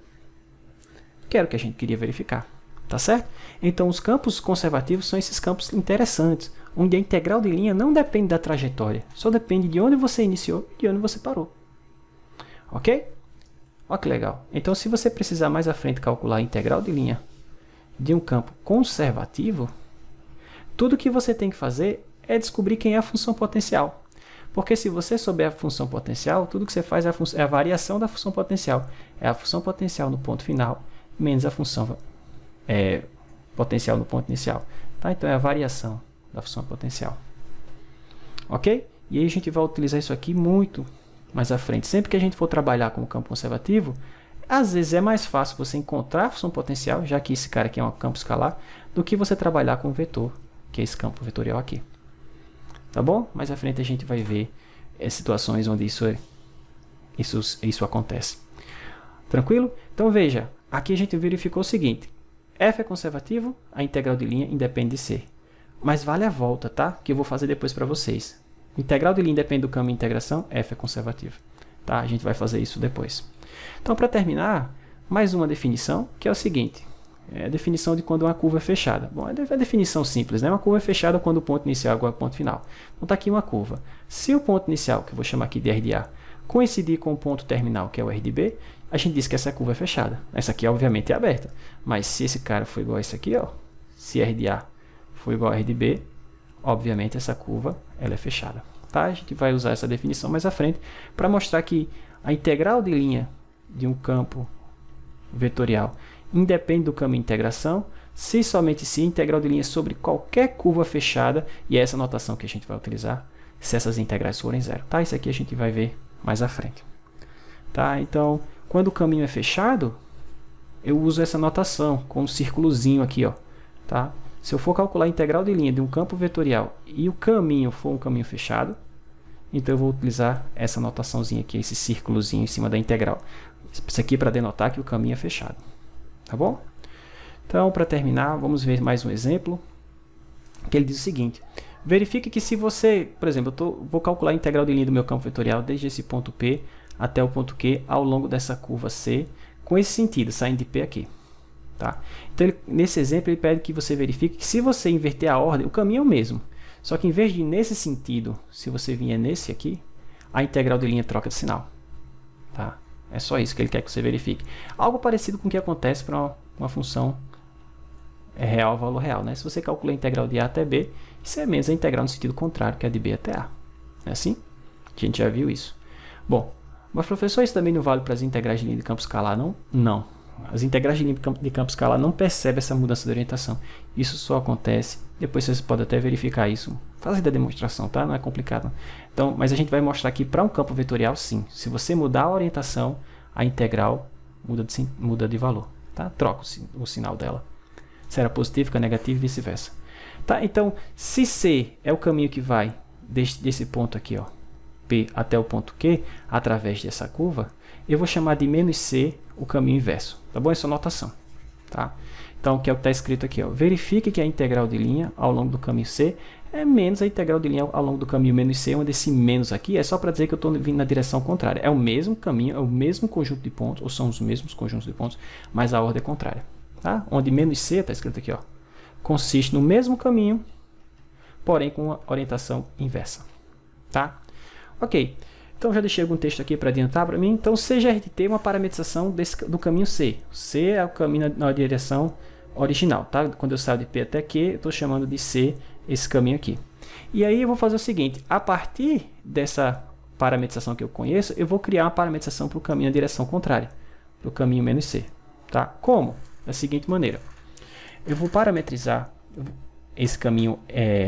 [SPEAKER 1] que era o que a gente queria verificar. Tá certo? Então, os campos conservativos são esses campos interessantes, onde a integral de linha não depende da trajetória, só depende de onde você iniciou e de onde você parou. Ok? Olha que legal. Então, se você precisar mais à frente calcular a integral de linha de um campo conservativo, tudo que você tem que fazer é descobrir quem é a função potencial. Porque se você souber a função potencial, tudo que você faz é a variação da função potencial. É a função potencial no ponto final menos a função potencial no ponto inicial. Tá? Então, é a variação da função potencial. Ok? E aí a gente vai utilizar isso aqui muito mais à frente. Sempre que a gente for trabalhar com o campo conservativo, às vezes é mais fácil você encontrar a função potencial, já que esse cara aqui é um campo escalar, do que você trabalhar com o vetor, que é esse campo vetorial aqui. Tá bom? Mais à frente a gente vai ver situações onde isso acontece. Tranquilo? Então veja, aqui a gente verificou o seguinte. F é conservativo, a integral de linha independe de C. Mas vale a volta, tá? Que eu vou fazer depois para vocês. Integral de linha independe do caminho de integração, F é conservativo. Tá? A gente vai fazer isso depois. Então, para terminar, mais uma definição, que é o seguinte. É a definição de quando uma curva é fechada. Bom, é a definição simples, né? Uma curva é fechada quando o ponto inicial é igual ao ponto final. Então, está aqui uma curva. Se o ponto inicial, que eu vou chamar aqui de R de A, coincidir com o ponto terminal, que é o R de B, a gente diz que essa curva é fechada. Essa aqui, obviamente, é aberta. Mas se esse cara for igual a esse aqui, ó, se R de A for igual a R de B, obviamente, essa curva ela é fechada. Tá? A gente vai usar essa definição mais à frente para mostrar que a integral de linha de um campo vetorial independe do caminho de integração, se somente se a integral de linha sobre qualquer curva fechada, e é essa notação que a gente vai utilizar, se essas integrais forem zero. Tá? Isso aqui a gente vai ver mais à frente. Tá? Então, quando o caminho é fechado, eu uso essa notação com um círculozinho aqui. Ó, tá? Se eu for calcular a integral de linha de um campo vetorial e o caminho for um caminho fechado, então eu vou utilizar essa notaçãozinha aqui, esse círculozinho em cima da integral. Isso aqui é para denotar que o caminho é fechado. Tá bom? Então, para terminar, vamos ver mais um exemplo, que ele diz o seguinte. Verifique que se você, por exemplo, vou calcular a integral de linha do meu campo vetorial desde esse ponto P até o ponto Q ao longo dessa curva C, com esse sentido, saindo de P aqui. Tá? Então, nesse exemplo, ele pede que você verifique que se você inverter a ordem, o caminho é o mesmo. Só que em vez de nesse sentido, se você vier nesse aqui, a integral de linha troca de sinal. Tá? É só isso que ele quer que você verifique. Algo parecido com o que acontece para uma função real, valor real. Né? Se você calcula a integral de A até B, isso é menos a integral no sentido contrário, que é de B até A. Não é assim? A gente já viu isso. Bom, mas professor, isso também não vale para as integrais de linha de campo escalar, não? Não. As integrais de linha de campo escalar não percebem essa mudança de orientação. Isso só acontece, depois você pode até verificar isso, fazer a demonstração, tá? Não é complicado. Então, mas a gente vai mostrar aqui para um campo vetorial, sim. Se você mudar a orientação, a integral muda de valor, tá? Troca o sinal dela. Será positivo, fica negativo e vice-versa. Tá? Então, se C é o caminho que vai desse ponto aqui, ó, P até o ponto Q, através dessa curva, eu vou chamar de menos C o caminho inverso. Tá bom? Essa é a notação. Tá? Então, que é o que está escrito aqui. Ó. Verifique que a integral de linha ao longo do caminho C é menos a integral de linha ao longo do caminho menos C, onde esse menos aqui é só para dizer que eu estou vindo na direção contrária. É o mesmo caminho, é o mesmo conjunto de pontos, ou são os mesmos conjuntos de pontos, mas a ordem é contrária. Tá? Onde menos C, está escrito aqui, ó, consiste no mesmo caminho, porém com a orientação inversa. Tá? Ok. Então, já deixei algum texto aqui para adiantar para mim. Então, C gera de T é uma parametrização do caminho C. C é o caminho na direção original. Tá? Quando eu saio de P até Q, eu estou chamando de C esse caminho aqui. E aí eu vou fazer o seguinte. A partir dessa parametrização que eu conheço, eu vou criar uma parametrização para o caminho na direção contrária. Para o caminho menos C. Tá? Como? Da seguinte maneira. Eu vou parametrizar esse caminho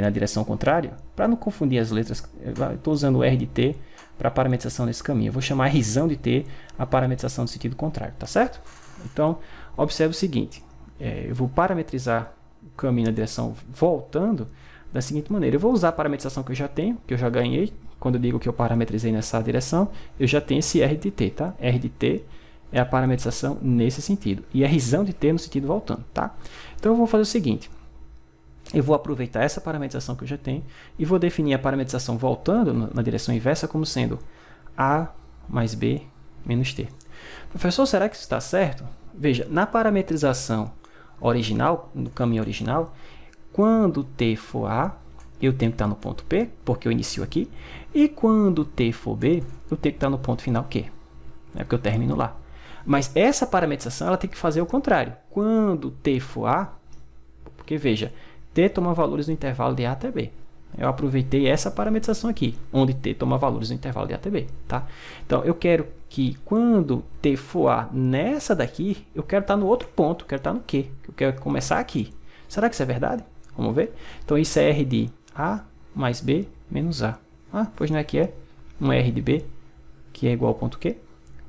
[SPEAKER 1] na direção contrária, para não confundir as letras. Eu estou usando o R de T para parametrização nesse caminho. Eu vou chamar R de T a parametrização no sentido contrário, tá certo? Então, observe o seguinte. Eu vou parametrizar o caminho na direção voltando da seguinte maneira. Eu vou usar a parametrização que eu já tenho, que eu já ganhei. Quando eu digo que eu parametrizei nessa direção, eu já tenho esse R de T, tá? R de T é a parametrização nesse sentido. E R de T no sentido voltando, tá? Então, eu vou fazer o seguinte. Eu vou aproveitar essa parametrização que eu já tenho e vou definir a parametrização voltando na direção inversa como sendo A mais B menos T. Professor, será que isso está certo? Veja, na parametrização original, no caminho original, quando T for A, eu tenho que estar no ponto P, porque eu inicio aqui, e quando T for B, eu tenho que estar no ponto final Q, porque eu termino lá. Mas essa parametrização ela tem que fazer o contrário. Quando T for A, porque veja, T toma valores no intervalo de A até B. Eu aproveitei essa parametrização aqui, onde T toma valores no intervalo de A até B. Tá? Então, eu quero que quando T for A nessa daqui, eu quero estar no outro ponto, eu quero estar no Q, eu quero começar aqui. Será que isso é verdade? Vamos ver? Então, isso é R de A mais B menos A. Pois não é que é um R de B, que é igual ao ponto Q?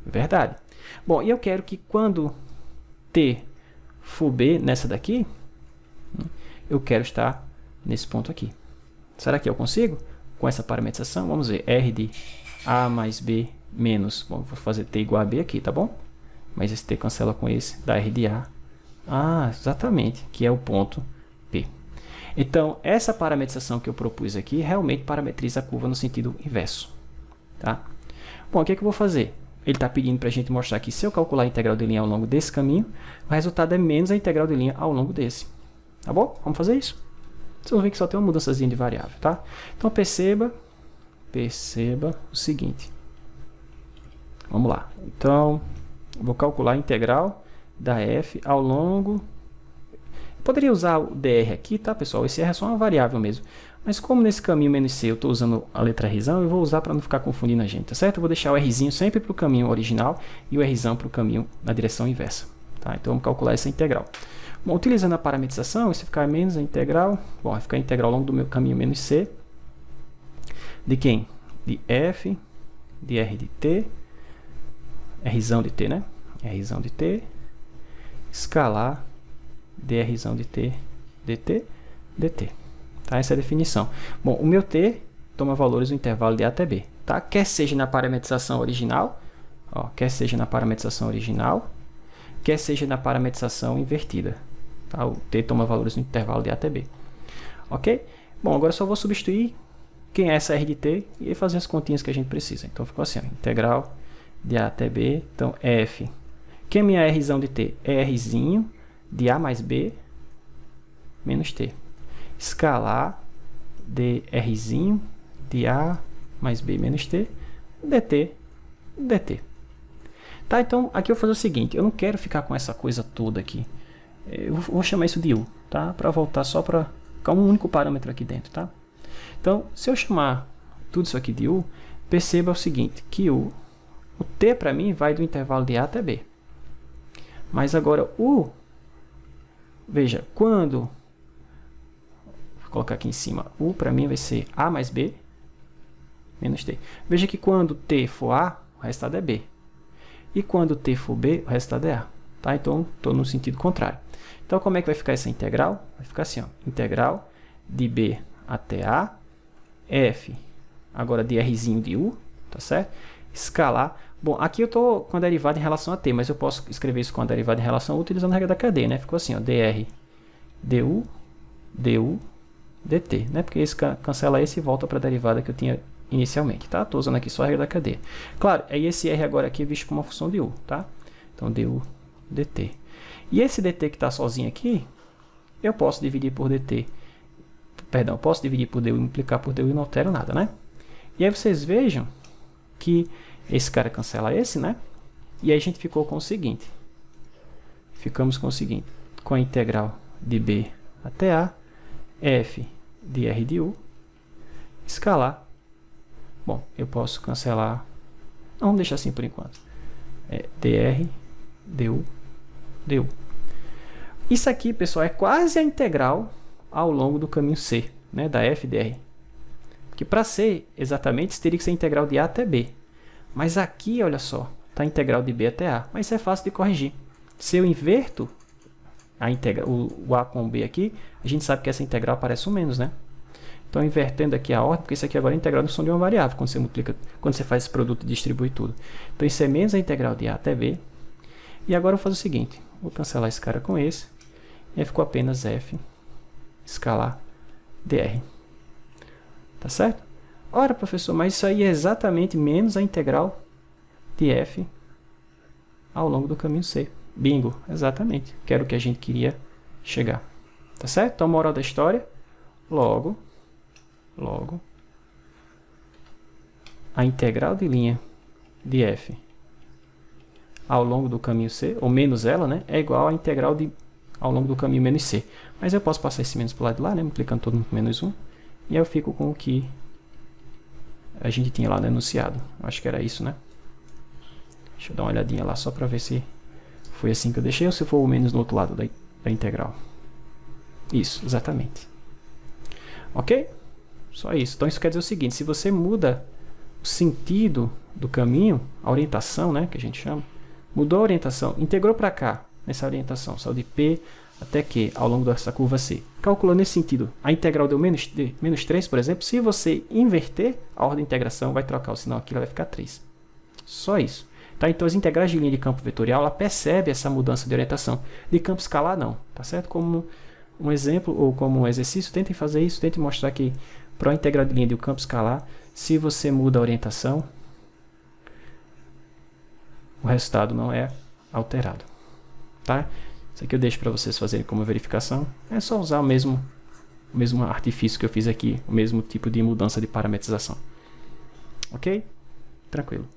[SPEAKER 1] Verdade. Bom, e eu quero que quando T for B nessa daqui, eu quero estar nesse ponto aqui. Será que eu consigo? Com essa parametrização, vamos ver. R de A mais B menos... Bom, vou fazer T igual a B aqui, tá bom? Mas esse T cancela com esse, dá R de A. Exatamente, que é o ponto P. Então, essa parametrização que eu propus aqui realmente parametriza a curva no sentido inverso. Tá? Bom, o que é que eu vão fazer? Ele está pedindo para a gente mostrar que se eu calcular a integral de linha ao longo desse caminho, o resultado é menos a integral de linha ao longo desse. Tá bom? Vamos fazer isso. Vocês vão ver que só tem uma mudançazinha de variável, tá? Então, perceba o seguinte. Vamos lá. Então, vou calcular a integral da f ao longo... Eu poderia usar o dr aqui, tá, pessoal? Esse r é só uma variável mesmo. Mas como nesse caminho menos c eu estou usando a letra rzão, eu vou usar para não ficar confundindo a gente, tá certo? Eu vou deixar o rzinho sempre para o caminho original e o rzão para o caminho na direção inversa. Tá? Então, vamos calcular essa integral. Bom, utilizando a parametrização, se ficar menos a integral, bom, vai ficar a integral ao longo do meu caminho menos c, de quem? De f, de r de t, rzão de t, né? Rzão de t, escalar, drzão de t, dt, dt. Tá? Essa é a definição. Bom, o meu t toma valores no intervalo de a até b. Tá? Quer seja na parametrização original, quer seja na parametrização original, quer seja na parametrização invertida. Tá? O t toma valores no intervalo de a até b. Ok? Bom, agora eu só vou substituir quem é essa r de t e fazer as continhas que a gente precisa. Então, ficou assim, integral de a até b. Então, f, que é minha Rzão de t? É Rzinho de a mais b menos t. Escalar de Rzinho de a mais b menos t, dt, dt. Tá, então aqui eu vou fazer o seguinte, eu não quero ficar com essa coisa toda aqui. Eu vou chamar isso de u, tá? Para voltar só para ficar um único parâmetro aqui dentro, tá? Então, se eu chamar tudo isso aqui de u, perceba o seguinte, que o t para mim vai do intervalo de a até b. Mas agora veja, quando, vou colocar aqui em cima, u para mim vai ser a mais b menos t. Veja que quando t for a, o resultado é b. E quando t for b, o resultado é a. Tá? Então, estou no sentido contrário. Então, como é que vai ficar essa integral? Vai ficar assim, ó, integral de b até a, f, agora de rzinho de u, tá certo? Escalar. Bom, aqui eu estou com a derivada em relação a t, mas eu posso escrever isso com a derivada em relação a u utilizando a regra da cadeia, né? Ficou assim, ó, dr, du, du, dt, né? Porque esse cancela esse e volta para a derivada que eu tinha inicialmente, tá? Estou usando aqui só a regra da cadeia. Claro, aí esse r agora aqui é visto como uma função de u, tá? Então, du, dt. E esse dt que está sozinho aqui, eu posso dividir por dt, perdão, posso dividir por du e multiplicar por du e não altero nada, né? E aí vocês vejam que esse cara cancela esse, né? E aí a gente ficou com o seguinte. Ficamos com o seguinte, com a integral de b até a, f de r de u, escalar. Bom, eu posso cancelar, não, vamos deixar assim por enquanto, dr, du, du. Isso aqui, pessoal, é quase a integral ao longo do caminho C, né, da f dr. Porque para ser exatamente, isso teria que ser integral de a até b. Mas aqui, olha só, está a integral de b até a. Mas isso é fácil de corrigir. Se eu inverto a o a com o b aqui, a gente sabe que essa integral parece um menos, né? Então, invertendo aqui a ordem, porque isso aqui agora é a integral de função de uma variável, quando você multiplica, quando você faz esse produto e distribui tudo. Então, isso é menos a integral de a até b. E agora eu vou fazer o seguinte, vou cancelar esse cara com esse, e aí ficou apenas f escalar dr. Tá certo? Ora, professor, mas isso aí é exatamente menos a integral de f ao longo do caminho C. Bingo, exatamente. Que era o que a gente queria chegar. Tá certo? Então, moral da história, logo, a integral de linha de f ao longo do caminho C, ou menos ela, né, é igual à integral ao longo do caminho menos C. Mas eu posso passar esse menos para o lado de lá, né, multiplicando todo por menos 1, e aí eu fico com o que a gente tinha lá no enunciado. Acho que era isso, né? Deixa eu dar uma olhadinha lá só para ver se foi assim que eu deixei ou se for o menos no outro lado da integral. Isso, exatamente. Ok? Só isso. Então isso quer dizer o seguinte, se você muda o sentido do caminho, a orientação, né, que a gente chama, mudou a orientação, integrou para cá, nessa orientação, saiu de P até Q ao longo dessa curva C. Calculando nesse sentido, a integral deu menos 3, por exemplo, se você inverter a ordem de integração, vai trocar o sinal aqui, ela vai ficar 3. Só isso. Tá? Então, as integrais de linha de campo vetorial, ela percebe essa mudança de orientação. De campo escalar, não. Tá certo? Como um exemplo ou como um exercício, tentem fazer isso, tentem mostrar que para a integral de linha de um campo escalar, se você muda a orientação, o resultado não é alterado. Tá? Isso aqui eu deixo para vocês fazerem como verificação. É só usar o mesmo artifício que eu fiz aqui, o mesmo tipo de mudança de parametrização. Ok? Tranquilo.